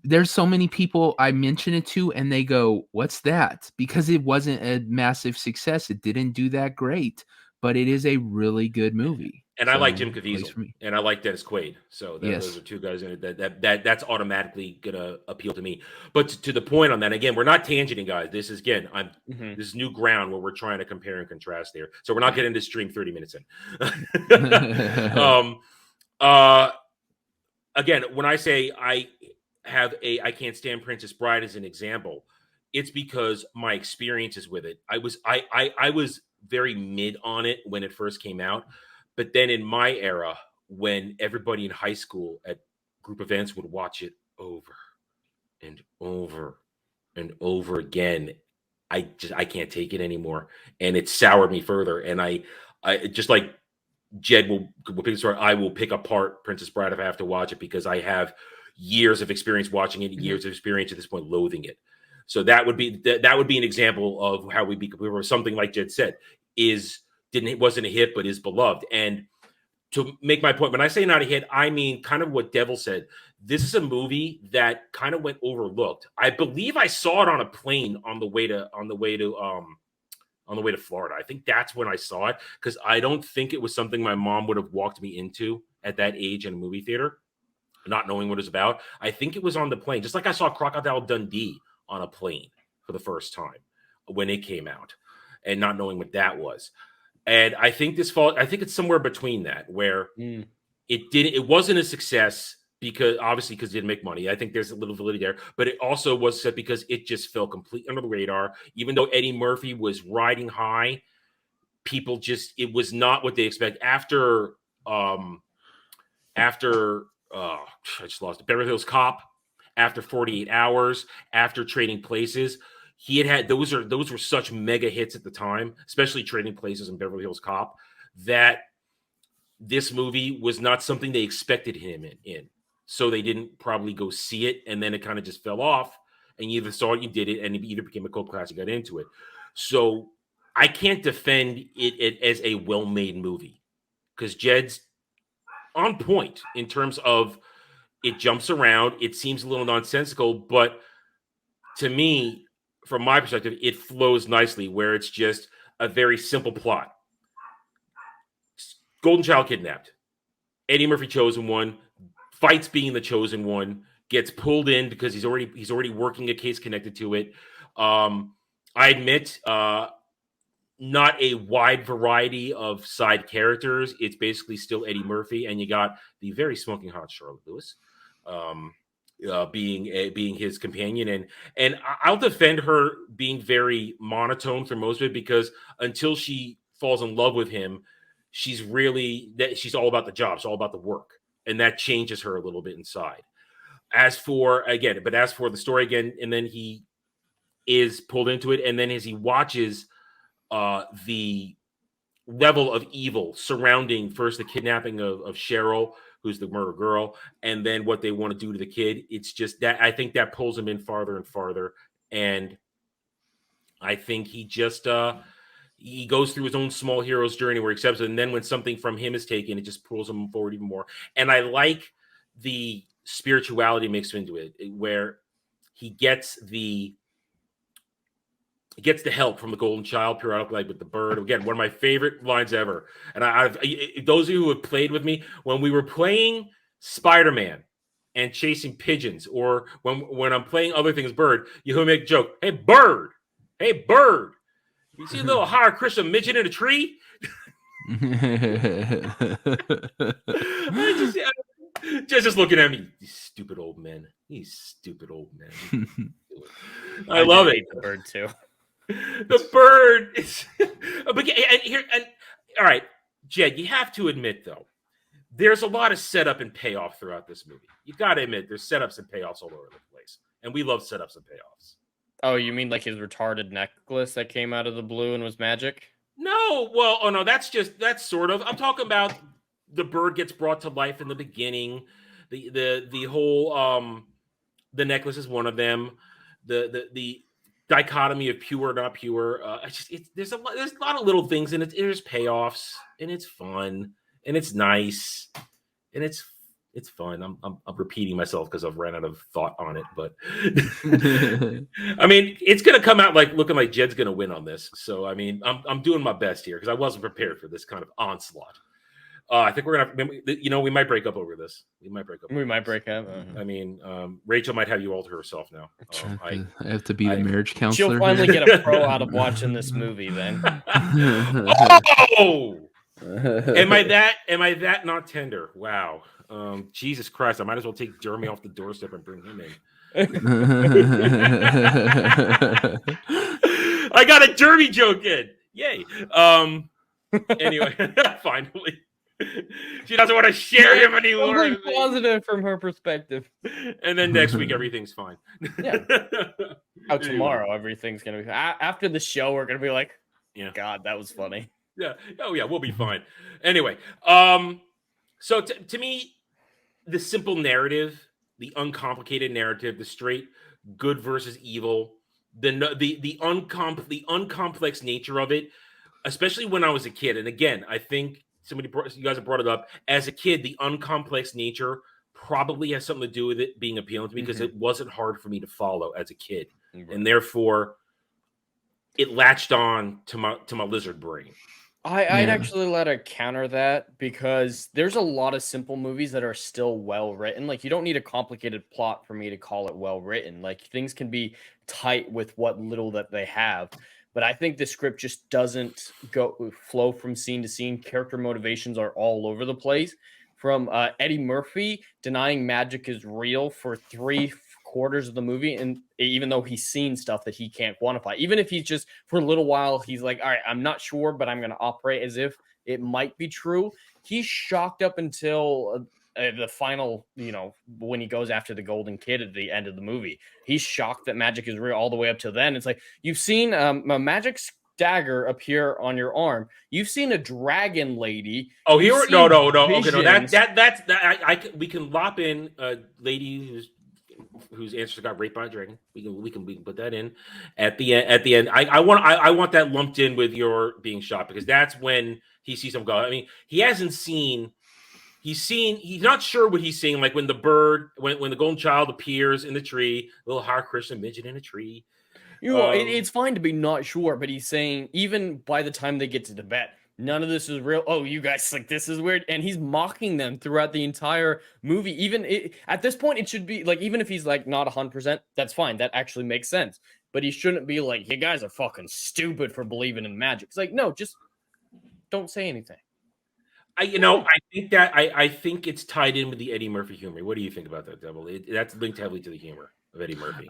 There's so many people I mention it to and they go, "What's that?" Because it wasn't a massive success. It didn't do that great, but it is a really good movie. And I like Jim Caviezel, and I like Dennis Quaid. So those are two guys in it that's automatically gonna appeal to me. But to the point on that, again, we're not tangenting, guys. This is this is new ground where we're trying to compare and contrast there. So we're not getting to stream 30 minutes in. Again, when I say I can't stand Princess Bride as an example, it's because my experiences with it. I was very mid on it when it first came out. But then in my era, when everybody in high school at group events would watch it over and over and over again, I can't take it anymore. And it soured me further. And I just like Jed will pick this apart, I will pick apart Princess Bride if I have to watch it because I have years of experience watching it, years of experience at this point loathing it. So that would be an example of how we were something like Jed said wasn't a hit, but is beloved. And to make my point, when I say not a hit, I mean kind of what Devil said. This is a movie that kind of went overlooked. I believe I saw it on a plane on the way to Florida. I think that's when I saw it because I don't think it was something my mom would have walked me into at that age in a movie theater, not knowing what it was about. I think it was on the plane, just like I saw Crocodile Dundee on a plane for the first time when it came out and not knowing what that was. And I think it's somewhere between that where it wasn't a success because it didn't make money. I think there's a little validity there, but it also was set because it just fell completely under the radar. Even though Eddie Murphy was riding high, people just, it was not what they expect after I just lost it. Beverly Hills Cop, after 48 Hours, after Trading Places. He had those were such mega hits at the time, especially Trading Places and Beverly Hills Cop, that this movie was not something they expected him in. So they didn't probably go see it, and then it kind of just fell off. And you either saw it, you did it, and it either became a cult classic, got into it. So I can't defend it as a well-made movie because Jed's on point in terms of it jumps around. It seems a little nonsensical, but to me, from my perspective, it flows nicely where it's just a very simple plot. Golden Child kidnapped. Eddie Murphy chosen one, fights being the chosen one, gets pulled in because he's already working a case connected to it. I admit, not a wide variety of side characters. It's basically still Eddie Murphy, and you got the very smoking hot Charlotte Lewis being his companion, and I'll defend her being very monotone for most of it because until she falls in love with him, she's all about the job, it's all about the work, and that changes her a little bit inside. As for the story again, and then he is pulled into it, and then as he watches the level of evil surrounding first the kidnapping of Cheryl, who's the murder girl, and then what they want to do to the kid, it's just that I think that pulls him in farther and farther, and I think he just he goes through his own small hero's journey where he accepts it, and then when something from him is taken, it just pulls him forward even more. And I like the spirituality mixed into it, where he gets the help from the Golden Child periodically, like with the bird. Again, one of my favorite lines ever. And those of you who have played with me, when we were playing Spider-Man and chasing pigeons, or when I'm playing other things, Bird, you make a joke. Hey, Bird. You see a little Hare Krishna midget in a tree? Just looking at me, these stupid old men. I love it. The bird too. The bird is, all right, Jed, you have to admit though, there's a lot of setup and payoff throughout this movie. You got to admit, there's setups and payoffs all over the place, and we love setups and payoffs. Oh, you mean like his retarded necklace that came out of the blue and was magic? No, that's sort of. I'm talking about the bird gets brought to life in the beginning. The whole the necklace is one of them. The dichotomy of pure or not pure. There's a lot of little things, and there's payoffs, and it's fun, and it's nice, and it's fun. I'm repeating myself because I've ran out of thought on it, but I mean, it's gonna come out looking like Jed's gonna win on this. So I mean, I'm doing my best here because I wasn't prepared for this kind of onslaught. I think we're gonna, we might break up over this. We might break up. I mean, Rachel might have you alter herself now. I have to be the marriage counselor. She'll finally get a pro out of watching this movie then. Oh, am I that not tender? Wow. Jesus Christ! I might as well take Jeremy off the doorstep and bring him in. I got a Jeremy joke in. Yay! Anyway, finally. She doesn't want to share him anymore. Something positive from her perspective. And then next week everything's fine. Yeah. Tomorrow everything's gonna be after the show. We're gonna be like, yeah, God, that was funny. Yeah. Oh yeah, we'll be fine. Anyway, so to me, the simple narrative, the uncomplicated narrative, the straight good versus evil, the uncomplex nature of it, especially when I was a kid. And again, I think you guys have brought it up. As a kid, the uncomplex nature probably has something to do with it being appealing to me because it wasn't hard for me to follow as a kid, and therefore it latched on to my lizard brain. I'd actually let her counter that because there's a lot of simple movies that are still well written. Like, you don't need a complicated plot for me to call it well written. Like, things can be tight with what little that they have. But I think the script just doesn't flow from scene to scene. Character motivations are all over the place. From Eddie Murphy denying magic is real for 3 quarters of the movie, and even though he's seen stuff that he can't quantify, even if he's just for a little while, he's like, all right, I'm not sure, but I'm going to operate as if it might be true. He's shocked up until the final, when he goes after the golden kid at the end of the movie. He's shocked that magic is real all the way up to then. It's like, you've seen a magic dagger appear on your arm. You've seen a dragon lady. Oh, here no. Visions. Okay, no. That we can lop in a lady whose ancestor got raped by a dragon. We can put that in at the end. I want that lumped in with your being shot, because that's when he sees some God. I mean, he hasn't seen. He's not sure what he's seeing. Like when the bird, when the golden child appears in the tree, little Hare Krishna midget in a tree. It's fine to be not sure, but he's saying even by the time they get to Tibet, none of this is real. Oh, you guys, like, this is weird. And he's mocking them throughout the entire movie. At this point, it should be like, even if he's like not 100%, that's fine. That actually makes sense. But he shouldn't be like, you guys are fucking stupid for believing in magic. It's like, no, just don't say anything. I think it's tied in with the Eddie Murphy humor. What do you think about that, Devil? That's linked heavily to the humor of Eddie Murphy.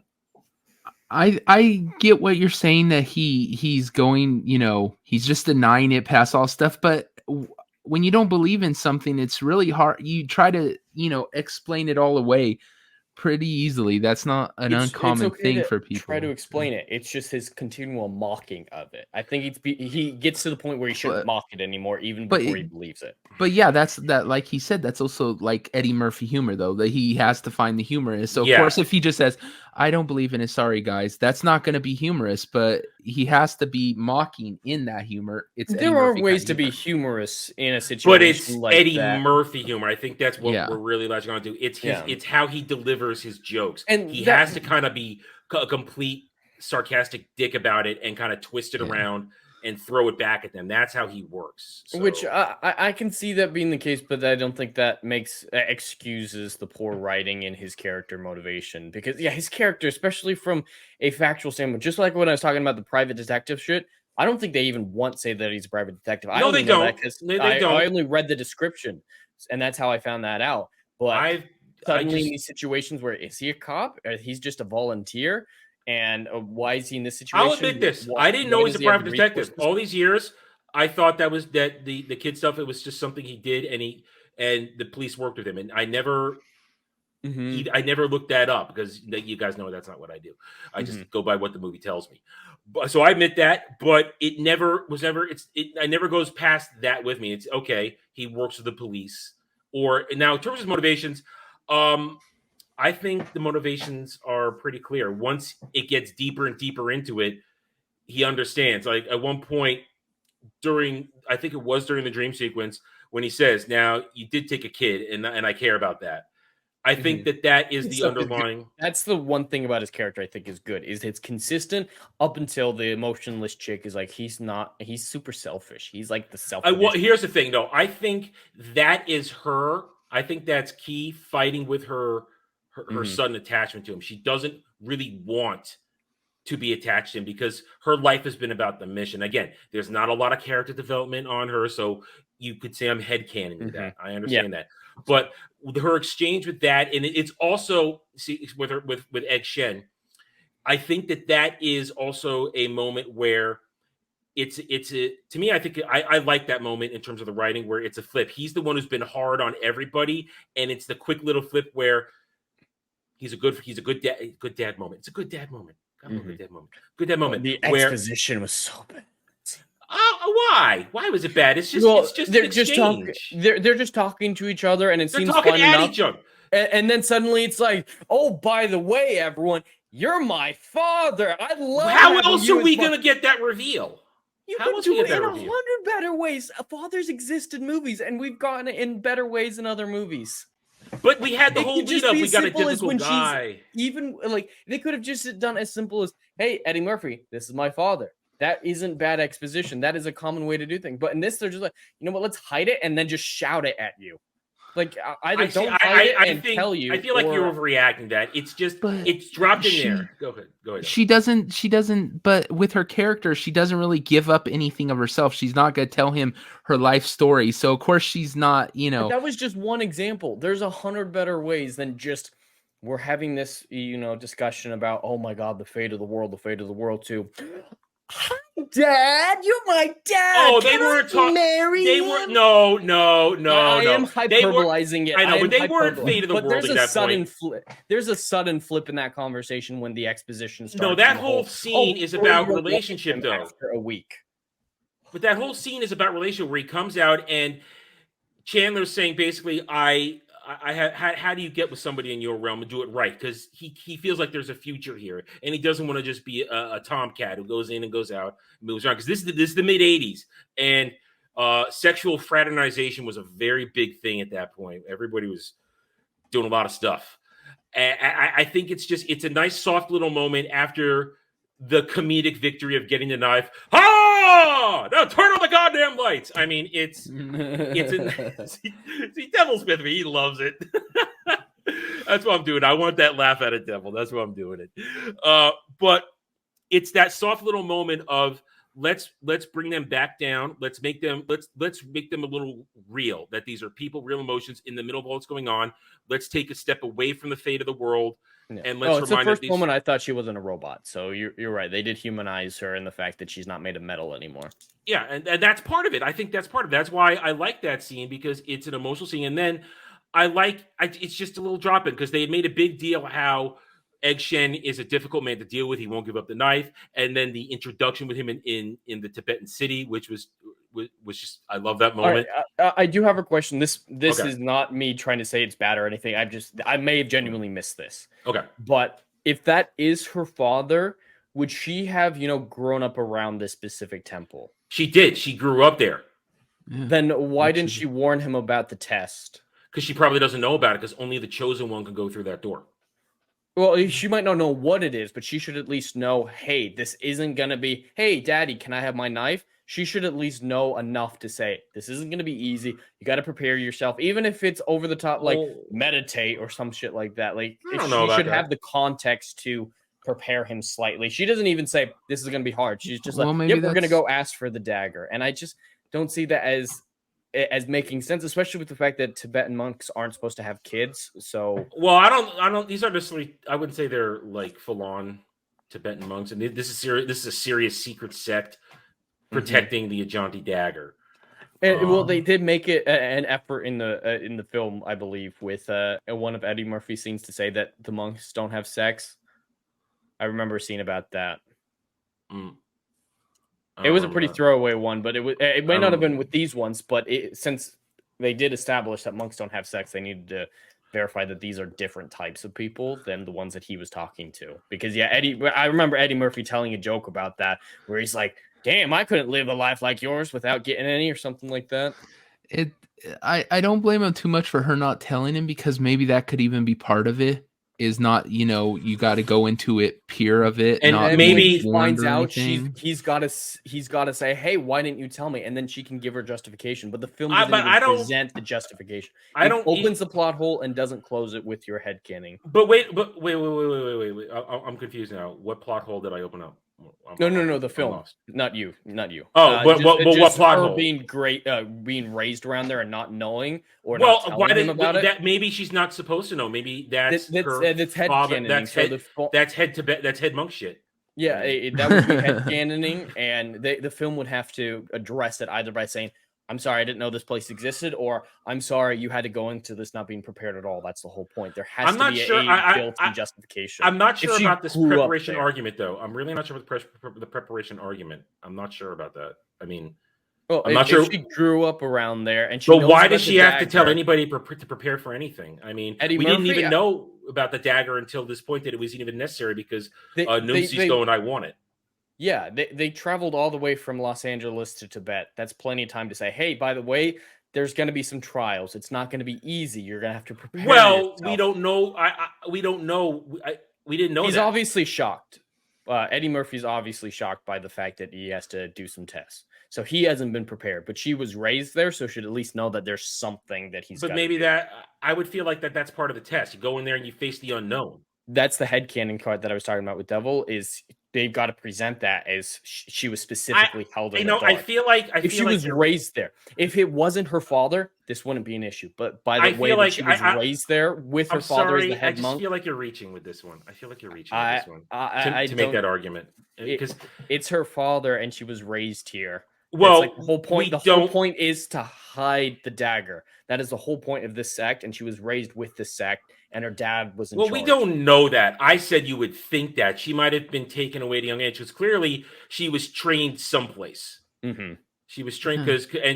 I get what you're saying, that he's going, he's just denying it past all stuff. But when you don't believe in something, it's really hard. You try to, explain it all away pretty easily. That's not an uncommon thing for people. Try to explain it. It's just his continual mocking of it. I think he gets to the point where he shouldn't mock it anymore, even before he believes it. But yeah, that's like he said, that's also like Eddie Murphy humor, though, that he has to find the humor in. So of course, if he just says, I don't believe in it, sorry guys, that's not going to be humorous, but he has to be mocking in that humor. There are ways to be humorous in a situation, but it's like Eddie that. Murphy humor. I think that's what we're really latching on to. It's how he delivers his jokes, and he has to kind of be a complete sarcastic dick about it and kind of twist it around and throw it back at them. That's how he works. So. Which I can see that being the case, but I don't think that excuses the poor writing in his character motivation. Because his character, especially from a factual standpoint, just like when I was talking about the private detective shit, I don't think they even once say that he's a private detective. No, they don't. I only read the description, and that's how I found that out. But suddenly in these situations where is he a cop or he's just a volunteer? And why is he in this situation? I'll admit this. I didn't know he's a private detective. All these years, I thought that the kid stuff, it was just something he did, and the police worked with him. And I never looked that up, because you guys know that's not what I do. I just go by what the movie tells me. So I admit that, but it never goes past that with me. It's okay, he works with the police. Or now in terms of his motivations, I think the motivations are pretty clear. Once it gets deeper and deeper into it, he understands. Like at one point I think it was during the dream sequence, when he says, now you did take a kid and I care about that. I think that is the underlying. That's the one thing about his character I think is good, is it's consistent up until the emotionless chick is like, he's super selfish. He's like the selfish. Here's the thing though. I think that is her. I think that's key, fighting with her sudden attachment to him. She doesn't really want to be attached to him, because her life has been about the mission. Again, there's not a lot of character development on her, so you could say I'm headcanon with that. I understand that. But her exchange with that, and it's also with Egg Shen, I think that is also a moment where to me, I think I like that moment in terms of the writing, where it's a flip. He's the one who's been hard on everybody, and it's the quick little flip where he's a good dad moment. It's a good dad moment. Good dad moment. The exposition was so bad. Why? Why was it bad? It's just they're just talking. They're just talking to each other, and they're talking at each other. And then suddenly it's like, oh, by the way, everyone, you're my father. I love. How else are we gonna get that reveal? You can do it in 100 better ways. Fathers exist in movies, and we've gotten it in better ways in other movies. But we had the whole lead up. We got a typical guy. Even like they could have just done as simple as, "Hey, Eddie Murphy, this is my father." That isn't bad exposition. That is a common way to do things. But in this, they're just like, you know what? Let's hide it and then just shout it at you. Like either don't hide it and tell you. I feel like you're overreacting. That it's just it's dropped in there. Go ahead. She doesn't. But with her character, she doesn't really give up anything of herself. She's not going to tell him her life story. So of course she's not. But that was just one example. There's 100 better ways than just we're having this, discussion about, oh my God, the fate of the world too. Hi, Dad, you're my dad. Oh, they Can weren't I talking. marry They him? were no. I am hyperbolizing it. I know, am but they weren't hyperbolizing- fate of the but world there's at a that sudden point. flip. There's a sudden flip in that conversation when the exposition starts. No, that and the whole scene is about you're relationship, him though. After a week. But that whole scene is about relationship where he comes out and Chandler's saying basically, how do you get with somebody in your realm and do it right? Because he feels like there's a future here, and he doesn't want to just be a tomcat who goes in and goes out, and moves around. Because this is the mid '80s, and sexual fraternization was a very big thing at that point. Everybody was doing a lot of stuff. And I think it's a nice soft little moment after the comedic victory of getting the knife. Ah! Now turn on the goddamn lights. I mean, it's see Devil Smith, he loves it. That's what I'm doing. I want that laugh out of Devil. That's why I'm doing it. But it's that soft little moment of let's bring them back down. Let's make them a little real. That these are people, real emotions in the middle of what's going on. Let's take a step away from the fate of the world. Yeah. And let's it's the remind first these... moment I thought she wasn't a robot. So you're right. They did humanize her in the fact that she's not made of metal anymore. Yeah, and that's part of it. I think that's part of it. That's why I like that scene, because it's an emotional scene. And then it's just a little drop in, because they had made a big deal how Egg Shen is a difficult man to deal with. He won't give up the knife. And then the introduction with him in the Tibetan city, which was just, I love that moment. Right, I do have a question. This Okay. is not me trying to say it's bad or anything. I may have genuinely missed this. Okay. But if that is her father, would she have, grown up around this specific temple? She did. She grew up there. Yeah. Then why didn't she warn him about the test? Because she probably doesn't know about it, because only the chosen one can go through that door. Well, she might not know what it is, but she should at least know, hey, this isn't going to be, hey, Daddy, can I have my knife? She should at least know enough to say, this isn't going to be easy. You got to prepare yourself, even if it's over the top, like meditate or some shit like that. Like, I don't know she about should that. have the context to prepare him slightly. She doesn't even say, this is going to be hard. She's just Well, like, maybe yep, we're going to that's- go ask for the dagger. And I just don't see that as making sense, especially with the fact that Tibetan monks aren't supposed to have kids. So, well, I don't. These aren't necessarily. I wouldn't say they're like full on Tibetan monks, and this is serious. This is a serious secret sect protecting the Ajanti dagger. And, well, they did make it an effort in the film, I believe, with one of Eddie Murphy's scenes to say that the monks don't have sex. I remember seeing about that. It was a pretty throwaway one, but it may not have been with these ones, but since they did establish that monks don't have sex, they needed to verify that these are different types of people than the ones that he was talking to. Because I remember Eddie Murphy telling a joke about that, where he's like, damn, I couldn't live a life like yours without getting any, or something like that. I don't blame him too much for her not telling him, because maybe that could even be part of it. Is not, you got to go into it pure of it, and not maybe he finds out he's got to say, hey, why didn't you tell me? And then she can give her justification. But the film doesn't even present the justification. It opens the plot hole and doesn't close it with your headcanon. But wait. I'm confused now. What plot hole did I open up? No, the film, not you. Oh, but what plot hole? Being being raised around there and not knowing, or well, not why telling did him about it? that? Maybe she's not supposed to know. Maybe that's head father. canoning. That's head Tibet. That's head monk shit. Yeah, that would be head canoning, and the film would have to address it either by saying, I'm sorry, I didn't know this place existed, or I'm sorry, you had to go into this not being prepared at all. That's the whole point. There has to be a built-in justification. I'm not sure about this preparation argument, though. I'm really not sure about the preparation argument. I'm not sure about that. I mean, well, I'm not sure. She grew up around there, and but why does she have to tell anybody to prepare for anything? I mean, Eddie we Murphy, didn't even know about the dagger until this point that it wasn't even necessary, because Nunzi's going, I want it. Yeah, they traveled all the way from Los Angeles to Tibet. That's plenty of time to say, hey, by the way, there's going to be some trials. It's not going to be easy. You're going to have to prepare. Well, yourself. we don't know. We don't know. We didn't know. He's that. obviously shocked. Eddie Murphy's obviously shocked by the fact that he has to do some tests. So he hasn't been prepared. But she was raised there, so should at least know that there's something that he's. But maybe that I would feel like that's part of the test. You go in there and you face the unknown. that's the headcanon card that I was talking about with Devil. Is they've got to present that as she was specifically held in the dark. I feel like if she was raised there, if it wasn't her father, this wouldn't be an issue. But by the way that she was raised there with her father as the head monk, I just feel like you're reaching with this one. I feel like you're reaching with this one to make that argument because it's her father and she was raised here. Well, like the whole point. The whole point is to hide the dagger. That is the whole point of this sect, and she was raised with this sect, and her dad was in charge. We don't know that. I said you would think that she might have been taken away at a young age because clearly she was trained someplace. Mm-hmm. She was trained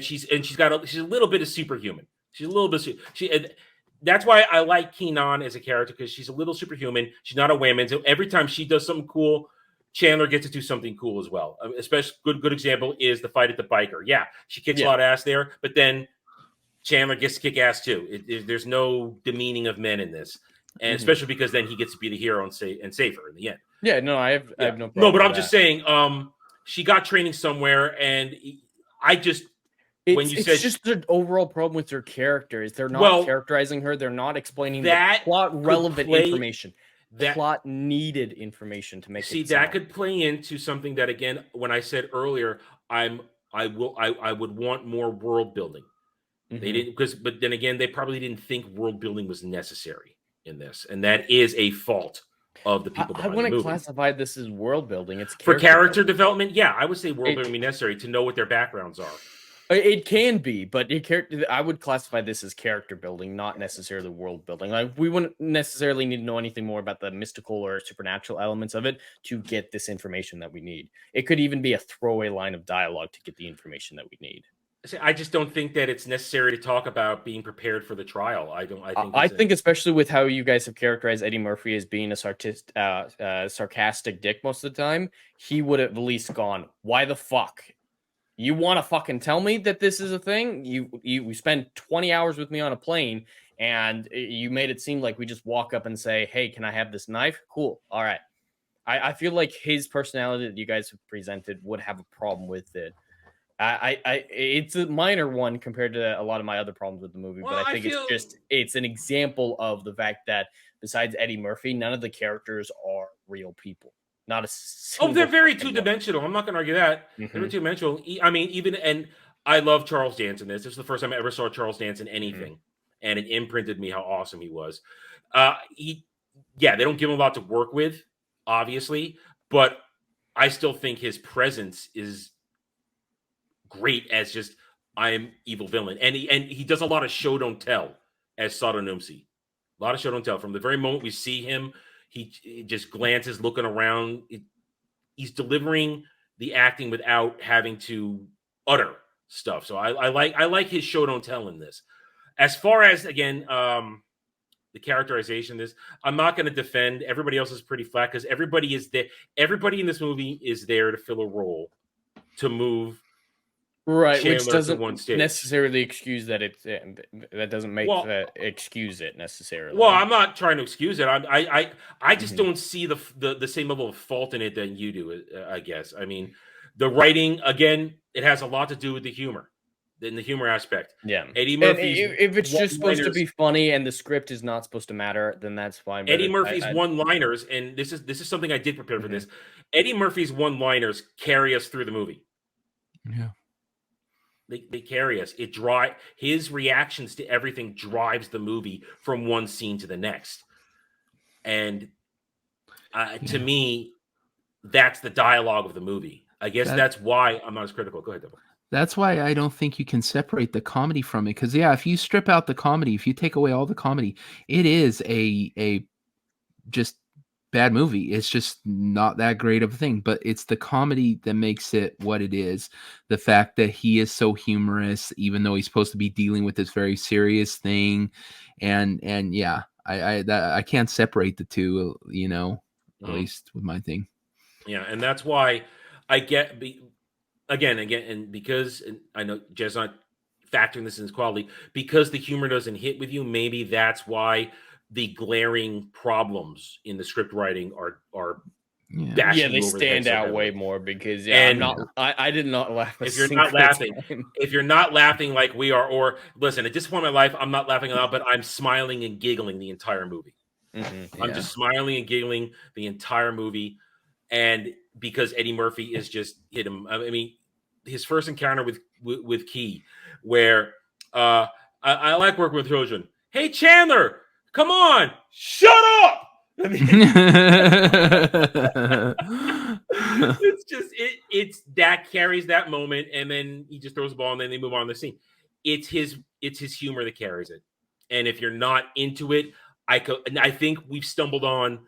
she's a little bit of superhuman. She's a little bit that's why I like Keenan as a character because she's a little superhuman. She's not a whammy. So every time she does something cool, Chandler gets to do something cool as well. Especially good example is the fight at the biker. Yeah, she kicks a lot of ass there, but then Chandler gets to kick ass too. There's no demeaning of men in this, and especially because then he gets to be the hero and save her in the end. Yeah, no, I have no problem. No, but I'm just saying, she got training somewhere, and I just it's just the overall problem with her character is they're not characterizing her. They're not explaining that plot relevant information. That plot needed information to make it that could play into something that, again, when I said earlier, I would want more world building. Mm-hmm. They didn't but then again, they probably didn't think world building was necessary in this, and that is a fault of the people. I wouldn't classify this as world building. It's for character development. Yeah, I would say world building be necessary to know what their backgrounds are. It can be, but I would classify this as character building, not necessarily world building. Like we wouldn't necessarily need to know anything more about the mystical or supernatural elements of it to get this information that we need. It could even be a throwaway line of dialogue to get the information that we need. I just don't think that it's necessary to talk about being prepared for the trial. I think especially with how you guys have characterized Eddie Murphy as being a sarcastic dick most of the time, he would have at least gone, "Why the fuck? You want to fucking tell me that this is a thing? You spend 20 hours with me on a plane, and you made it seem like we just walk up and say, hey, can I have this knife? Cool. All right." I feel like his personality that you guys have presented would have a problem with it. It's a minor one compared to a lot of my other problems with the movie, but I think it's an example of the fact that besides Eddie Murphy, none of the characters are real people. Not a single they're very two-dimensional. I'm not going to argue that. Mm-hmm. They're two-dimensional. I mean, and I love Charles Dance in this. This is the first time I ever saw Charles Dance in anything, and it imprinted me how awesome he was. They don't give him a lot to work with, obviously, but I still think his presence is great as just I'm evil villain, and he does a lot of show don't tell as Sato Numsi. A lot of show don't tell from the very moment we see him. He just glances, looking around. He's delivering the acting without having to utter stuff. So I like his show don't tell in this. As far as again the characterization of this, I'm not going to defend. Everybody else is pretty flat because everybody is there. Everybody in this movie is there to fill a role, to move. Right, Chandler which doesn't necessarily excuse that that doesn't make excuse it necessarily. Well, I'm not trying to excuse it. I just don't see the same level of fault in it than you do. I guess. I mean, the writing again, it has a lot to do with the humor, in the humor aspect. Yeah, Eddie Murphy's. If it's just supposed to be funny and the script is not supposed to matter, then that's fine. Eddie Murphy's one-liners, and this is something I did prepare for this. Eddie Murphy's one-liners carry us through the movie. Yeah. They carry us. His reactions to everything drives the movie from one scene to the next. And to me, that's the dialogue of the movie. I guess that's why I'm not as critical. Go ahead, Devil. That's why I don't think you can separate the comedy from it. Because if you strip out the comedy, if you take away all the comedy, it is a just bad movie. It's just not that great of a thing, but it's the comedy that makes it what it is. The fact that he is so humorous, even though he's supposed to be dealing with this very serious thing, and I can't separate the two, at least with my thing. Yeah, and that's why I get again, and because I know Jez not factoring this in his quality, because the humor doesn't hit with you. Maybe that's why the glaring problems in the script writing are they stand out way more because I did not laugh. If you're not laughing like we are, or listen, at this point in my life, I'm not laughing a lot, but I'm smiling and giggling the entire movie. I'm just smiling and giggling the entire movie. And because Eddie Murphy is just hit him. I mean, his first encounter with Key, where I like working with children. Hey, Chandler, come on, shut up. It's just it's that carries that moment, and then he just throws the ball, and then they move on to the scene. It's his humor that carries it. And if you're not into it, I think we've stumbled on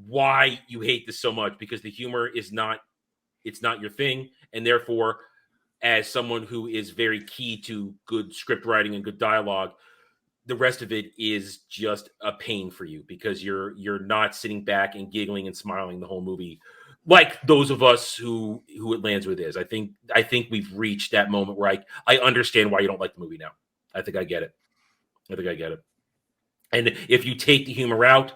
why you hate this so much, because the humor is not your thing, and therefore, as someone who is very key to good script writing and good dialogue, the rest of it is just a pain for you, because you're not sitting back and giggling and smiling the whole movie like those of us who it lands with is. I think we've reached that moment where I understand why you don't like the movie now. I think I get it. And if you take the humor out,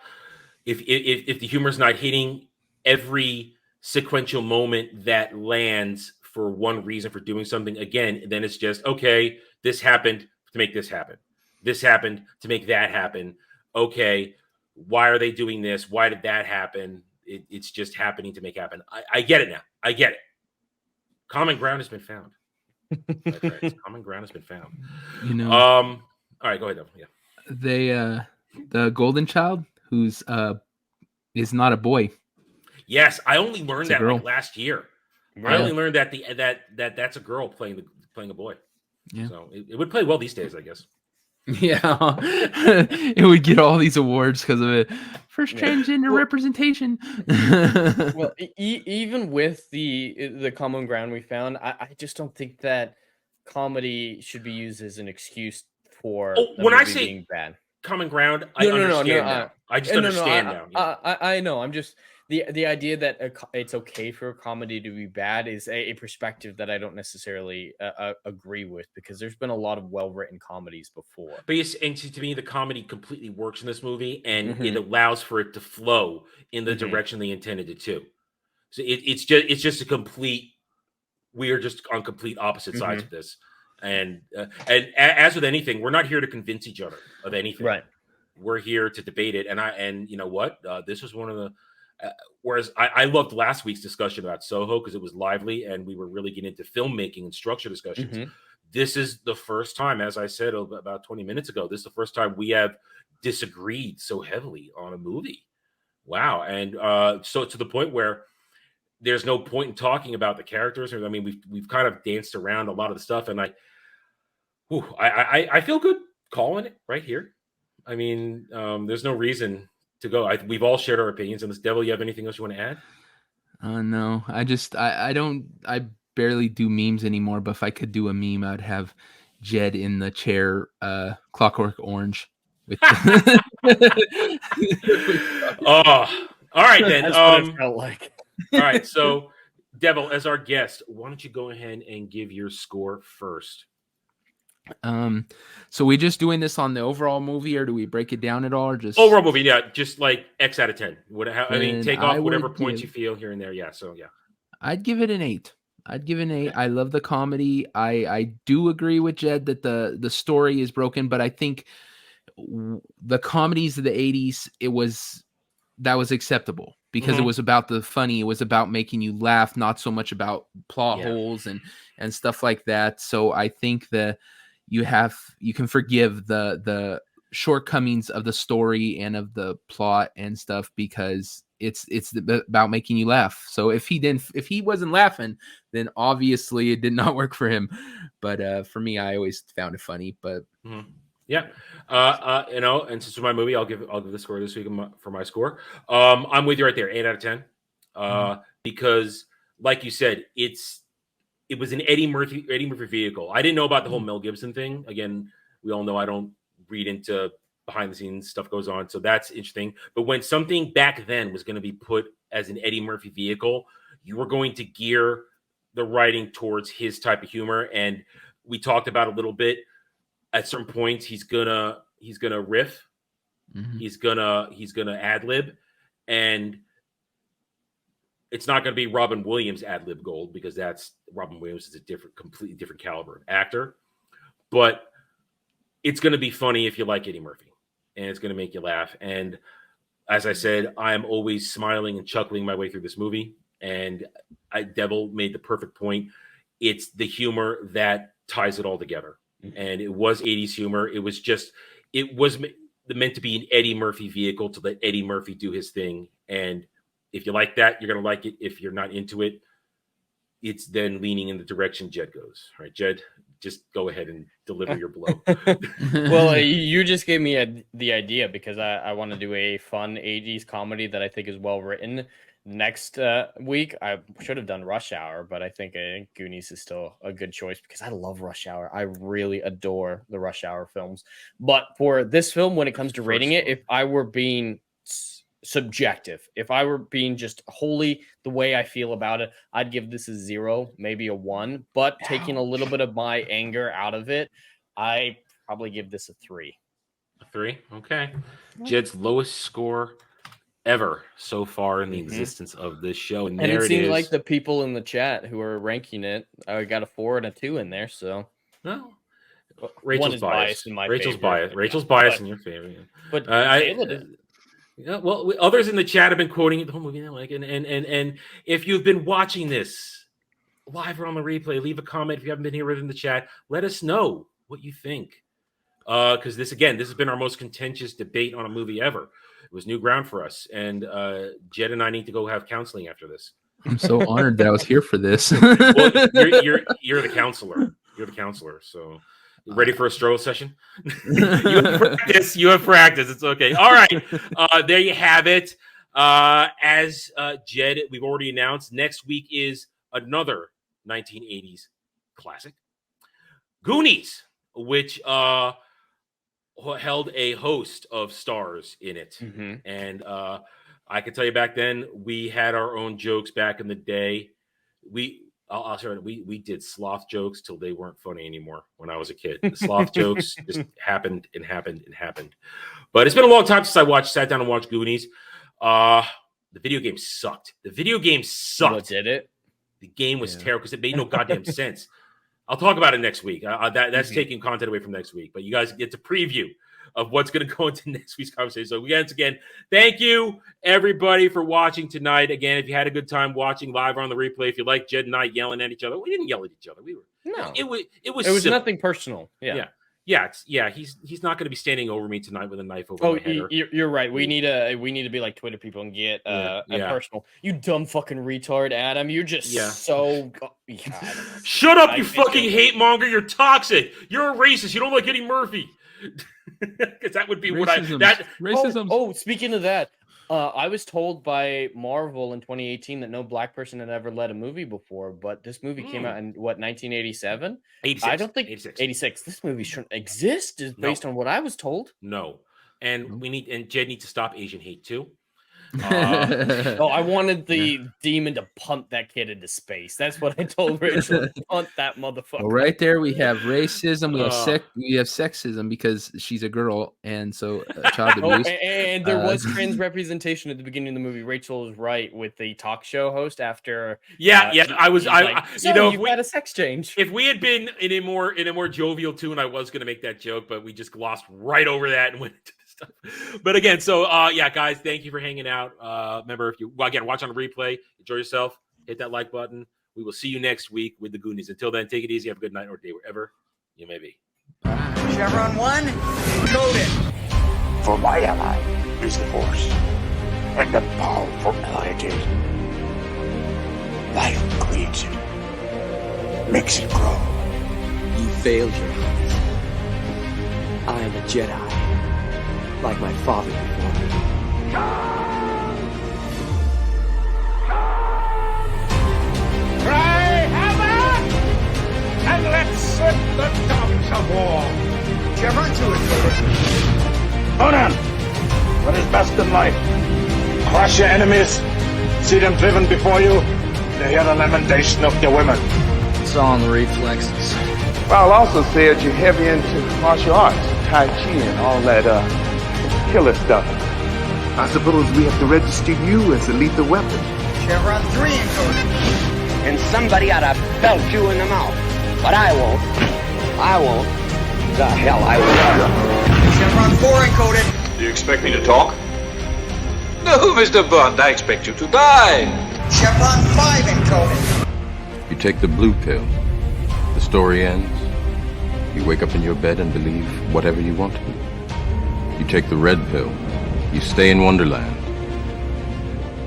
if the humor's not hitting every sequential moment that lands for one reason for doing something, again, then it's just, okay, this happened to make this happen. This happened to make that happen. Okay, why are they doing this? Why did that happen? It's just happening to make happen. I get it now. I get it. Common ground has been found. Common ground has been found. All right, go ahead, Devil. Yeah. The golden child, who's is not a boy. Yes, I only learned that like last year. Right. I only learned that that's a girl playing a boy. Yeah. So it would play well these days, I guess. Yeah, it would get all these awards because of it. First transgender representation. Well, even with the common ground we found, I just don't think that comedy should be used as an excuse for when I say being bad. Common ground, I understand now. I just understand now. I know. I'm just the idea that it's okay for a comedy to be bad is a perspective that I don't necessarily agree with, because there's been a lot of well-written comedies before. But and to me, the comedy completely works in this movie, and it allows for it to flow in the direction they intended it to. So it's just a complete. We are just on complete opposite sides of this, and as with anything, we're not here to convince each other of anything. Right. We're here to debate it, and you know what? This was one of the. Whereas I loved last week's discussion about Soho because it was lively and we were really getting into filmmaking and structure discussions. This is the first time, as I said about 20 minutes ago, this is the first time we have disagreed so heavily on a movie. Wow. And so to the point where there's no point in talking about the characters. I mean, we've kind of danced around a lot of the stuff, and I feel good calling it right here. I mean, there's no reason to go. We've all shared our opinions on this. Devil, you have anything else you want to add? No, I barely do memes anymore, but if I could do a meme, I'd have Jed in the chair, Clockwork Orange. With all right then. That's what it felt like. All right, so Devil, as our guest, why don't you go ahead and give your score first? So we just doing this on the overall movie, or do we break it down at all, or just overall movie? Yeah, just like X out of 10. I mean, take off whatever points you feel here and there. Yeah, so yeah, I'd give it an 8. I love the comedy. I do agree with Jed that the story is broken, but I think the comedies of the 80s, that was acceptable because it was about the funny. It was about making you laugh, not so much about plot holes and stuff like that. So I think that you can forgive the shortcomings of the story and of the plot and stuff, because it's about making you laugh. So if he wasn't laughing, then obviously it did not work for him. But for me, I always found it funny. But yeah, and since it's my movie, I'll give the score this week for my score. I'm with you right there, 8 out of 10. Because, like you said, it was an Eddie Murphy vehicle. I didn't know about the whole Mel Gibson thing. Again, we all know I don't read into behind the scenes stuff goes on, so that's interesting. But when something back then was going to be put as an Eddie Murphy vehicle, you were going to gear the writing towards his type of humor, and we talked about a little bit. At certain points, he's gonna riff, he's gonna ad lib, and it's not going to be Robin Williams ad lib gold, because that's Robin Williams is a completely different caliber actor. But it's going to be funny if you like Eddie Murphy, and it's going to make you laugh. And as I said, I am always smiling and chuckling my way through this movie. And Devil made the perfect point. It's the humor that ties it all together. And it was 80s humor. It was meant to be an Eddie Murphy vehicle to let Eddie Murphy do his thing. And if you like that, you're going to like it. If you're not into it, it's then leaning in the direction Jed goes. All right, Jed, just go ahead and deliver your blow. Well, you just gave me the idea, because I want to do a fun 80s comedy that I think is well written. Next week, I should have done Rush Hour, but I think Goonies is still a good choice because I love Rush Hour. I really adore the Rush Hour films. But for this film, when it comes to rating it, if I were being subjective, if I were being just wholly the way I feel about it, I'd give this a 0, maybe a 1. But taking a little bit of my anger out of it, I probably give this a 3. A 3? Okay. Jed's lowest score ever so far in the existence of this show. And there it seems is. like the people in the chat who are ranking it, I got a 4 and a 2 in there. So, no. Rachel's biased in my Rachel's favor. biased. Rachel's biased in your favor. But yeah, well, others in the chat have been quoting the whole movie. Like, and if you've been watching this live or on the replay, leave a comment. If you haven't been here in the chat, let us know what you think. Because this has been our most contentious debate on a movie ever. It was new ground for us, and Jed and I need to go have counseling after this. I'm so honored that I was here for this. Well, you're the counselor. You're the counselor. So, you ready for a stroll session? You have practice. It's okay. All right. There you have it. As Jed, we've already announced, next week is another 1980s classic, Goonies, which held a host of stars in it. And I can tell you back then, we had our own jokes back in the day. I'll share it. We did sloth jokes till they weren't funny anymore when I was a kid. The sloth jokes just happened. But it's been a long time since I sat down and watched Goonies. The video game sucked. What did it? The game was terrible because it made no goddamn sense. I'll talk about it next week. That's taking content away from next week. But you guys get a preview of what's going to go into next week's conversation. So once again, thank you, everybody, for watching tonight. Again, if you had a good time watching live or on the replay, if you like Jed and I yelling at each other, we didn't yell at each other. It was nothing personal. Yeah. He's not going to be standing over me tonight with a knife over my head. You're right. We need to be like Twitter people and get personal. You dumb fucking retard, Adam. You're just so. God. Shut up, you fucking hate monger. You're toxic. You're a racist. You don't like Eddie Murphy. Because that would be racism. Oh, speaking of that, I was told by Marvel in 2018 that no black person had ever led a movie before, but this movie came out in 1987? 86. I don't think 86. This movie shouldn't exist, based on what I was told. No, and Jed needs to stop Asian hate too. I wanted the demon to punt that kid into space. That's what I told Rachel. Punt that motherfucker. Well, right there, we have racism. We have sexism because she's a girl, and so child abuse. And there was trans representation at the beginning of the movie. Rachel was right with the talk show host after. You had a sex change. If we had been in a more jovial tune, I was going to make that joke, but we just glossed right over that and went into this stuff. But again, guys, thank you for hanging out. Remember, if you watch on the replay, enjoy yourself, hit that like button. We will see you next week with the Goonies. Until then, take it easy. Have a good night or day wherever you may be. Chevron 1, encoded. For my ally is the Force, and the powerful ally it is. Life creates it, makes it grow. You failed your hunt. I am a Jedi, like my father before me. Cry hammer, and let's set the tongues of war. Chevron 2 encoded. Conan, what is best in life? Crush your enemies, see them driven before you, to hear the lamentation of your women. It's all in the reflexes. Well, I'll also say that you're heavy into martial arts, Tai Chi, and all that killer stuff. I suppose we have to register you as a lethal weapon. Chevron 3 encoded. And somebody ought to belt you in the mouth. But I won't. The hell I will. Chevron 4 encoded. Do you expect me to talk? No, Mr. Bond, I expect you to die. Chevron 5 encoded. You take the blue pill. The story ends. You wake up in your bed and believe whatever you want to. You take the red pill. You stay in Wonderland.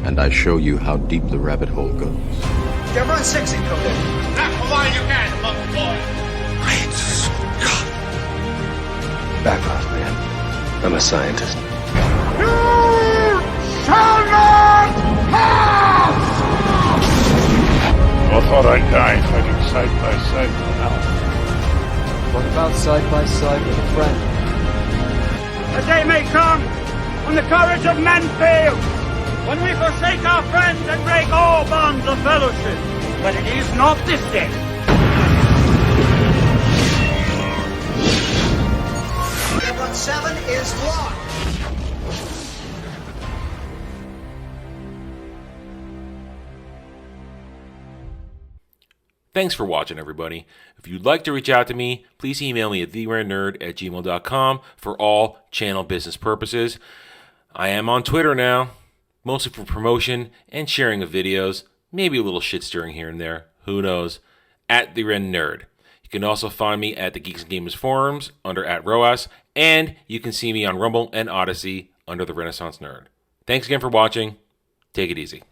And I show you how deep the rabbit hole goes. Chevron 6 encoded. Not for while you can, monkey boy. Great Scott. Back off, man. I'm a scientist. You shall not pass! I thought I'd die fighting side by side with an elf. What about side by side with a friend? A day may come when the courage of men fails, when we forsake our friends and break all bonds of fellowship. But it is not this day. Chevron 7 is locked. Thanks for watching, everybody. If you'd like to reach out to me, please email me at therandnerd@gmail.com for all channel business purposes. I am on Twitter now, mostly for promotion and sharing of videos, maybe a little shit stirring here and there, who knows, at @therandnerd. You can also find me at the Geeks and Gamers forums under @ROAS, and you can see me on Rumble and Odyssey under the Renaissance Nerd. Thanks again for watching. Take it easy.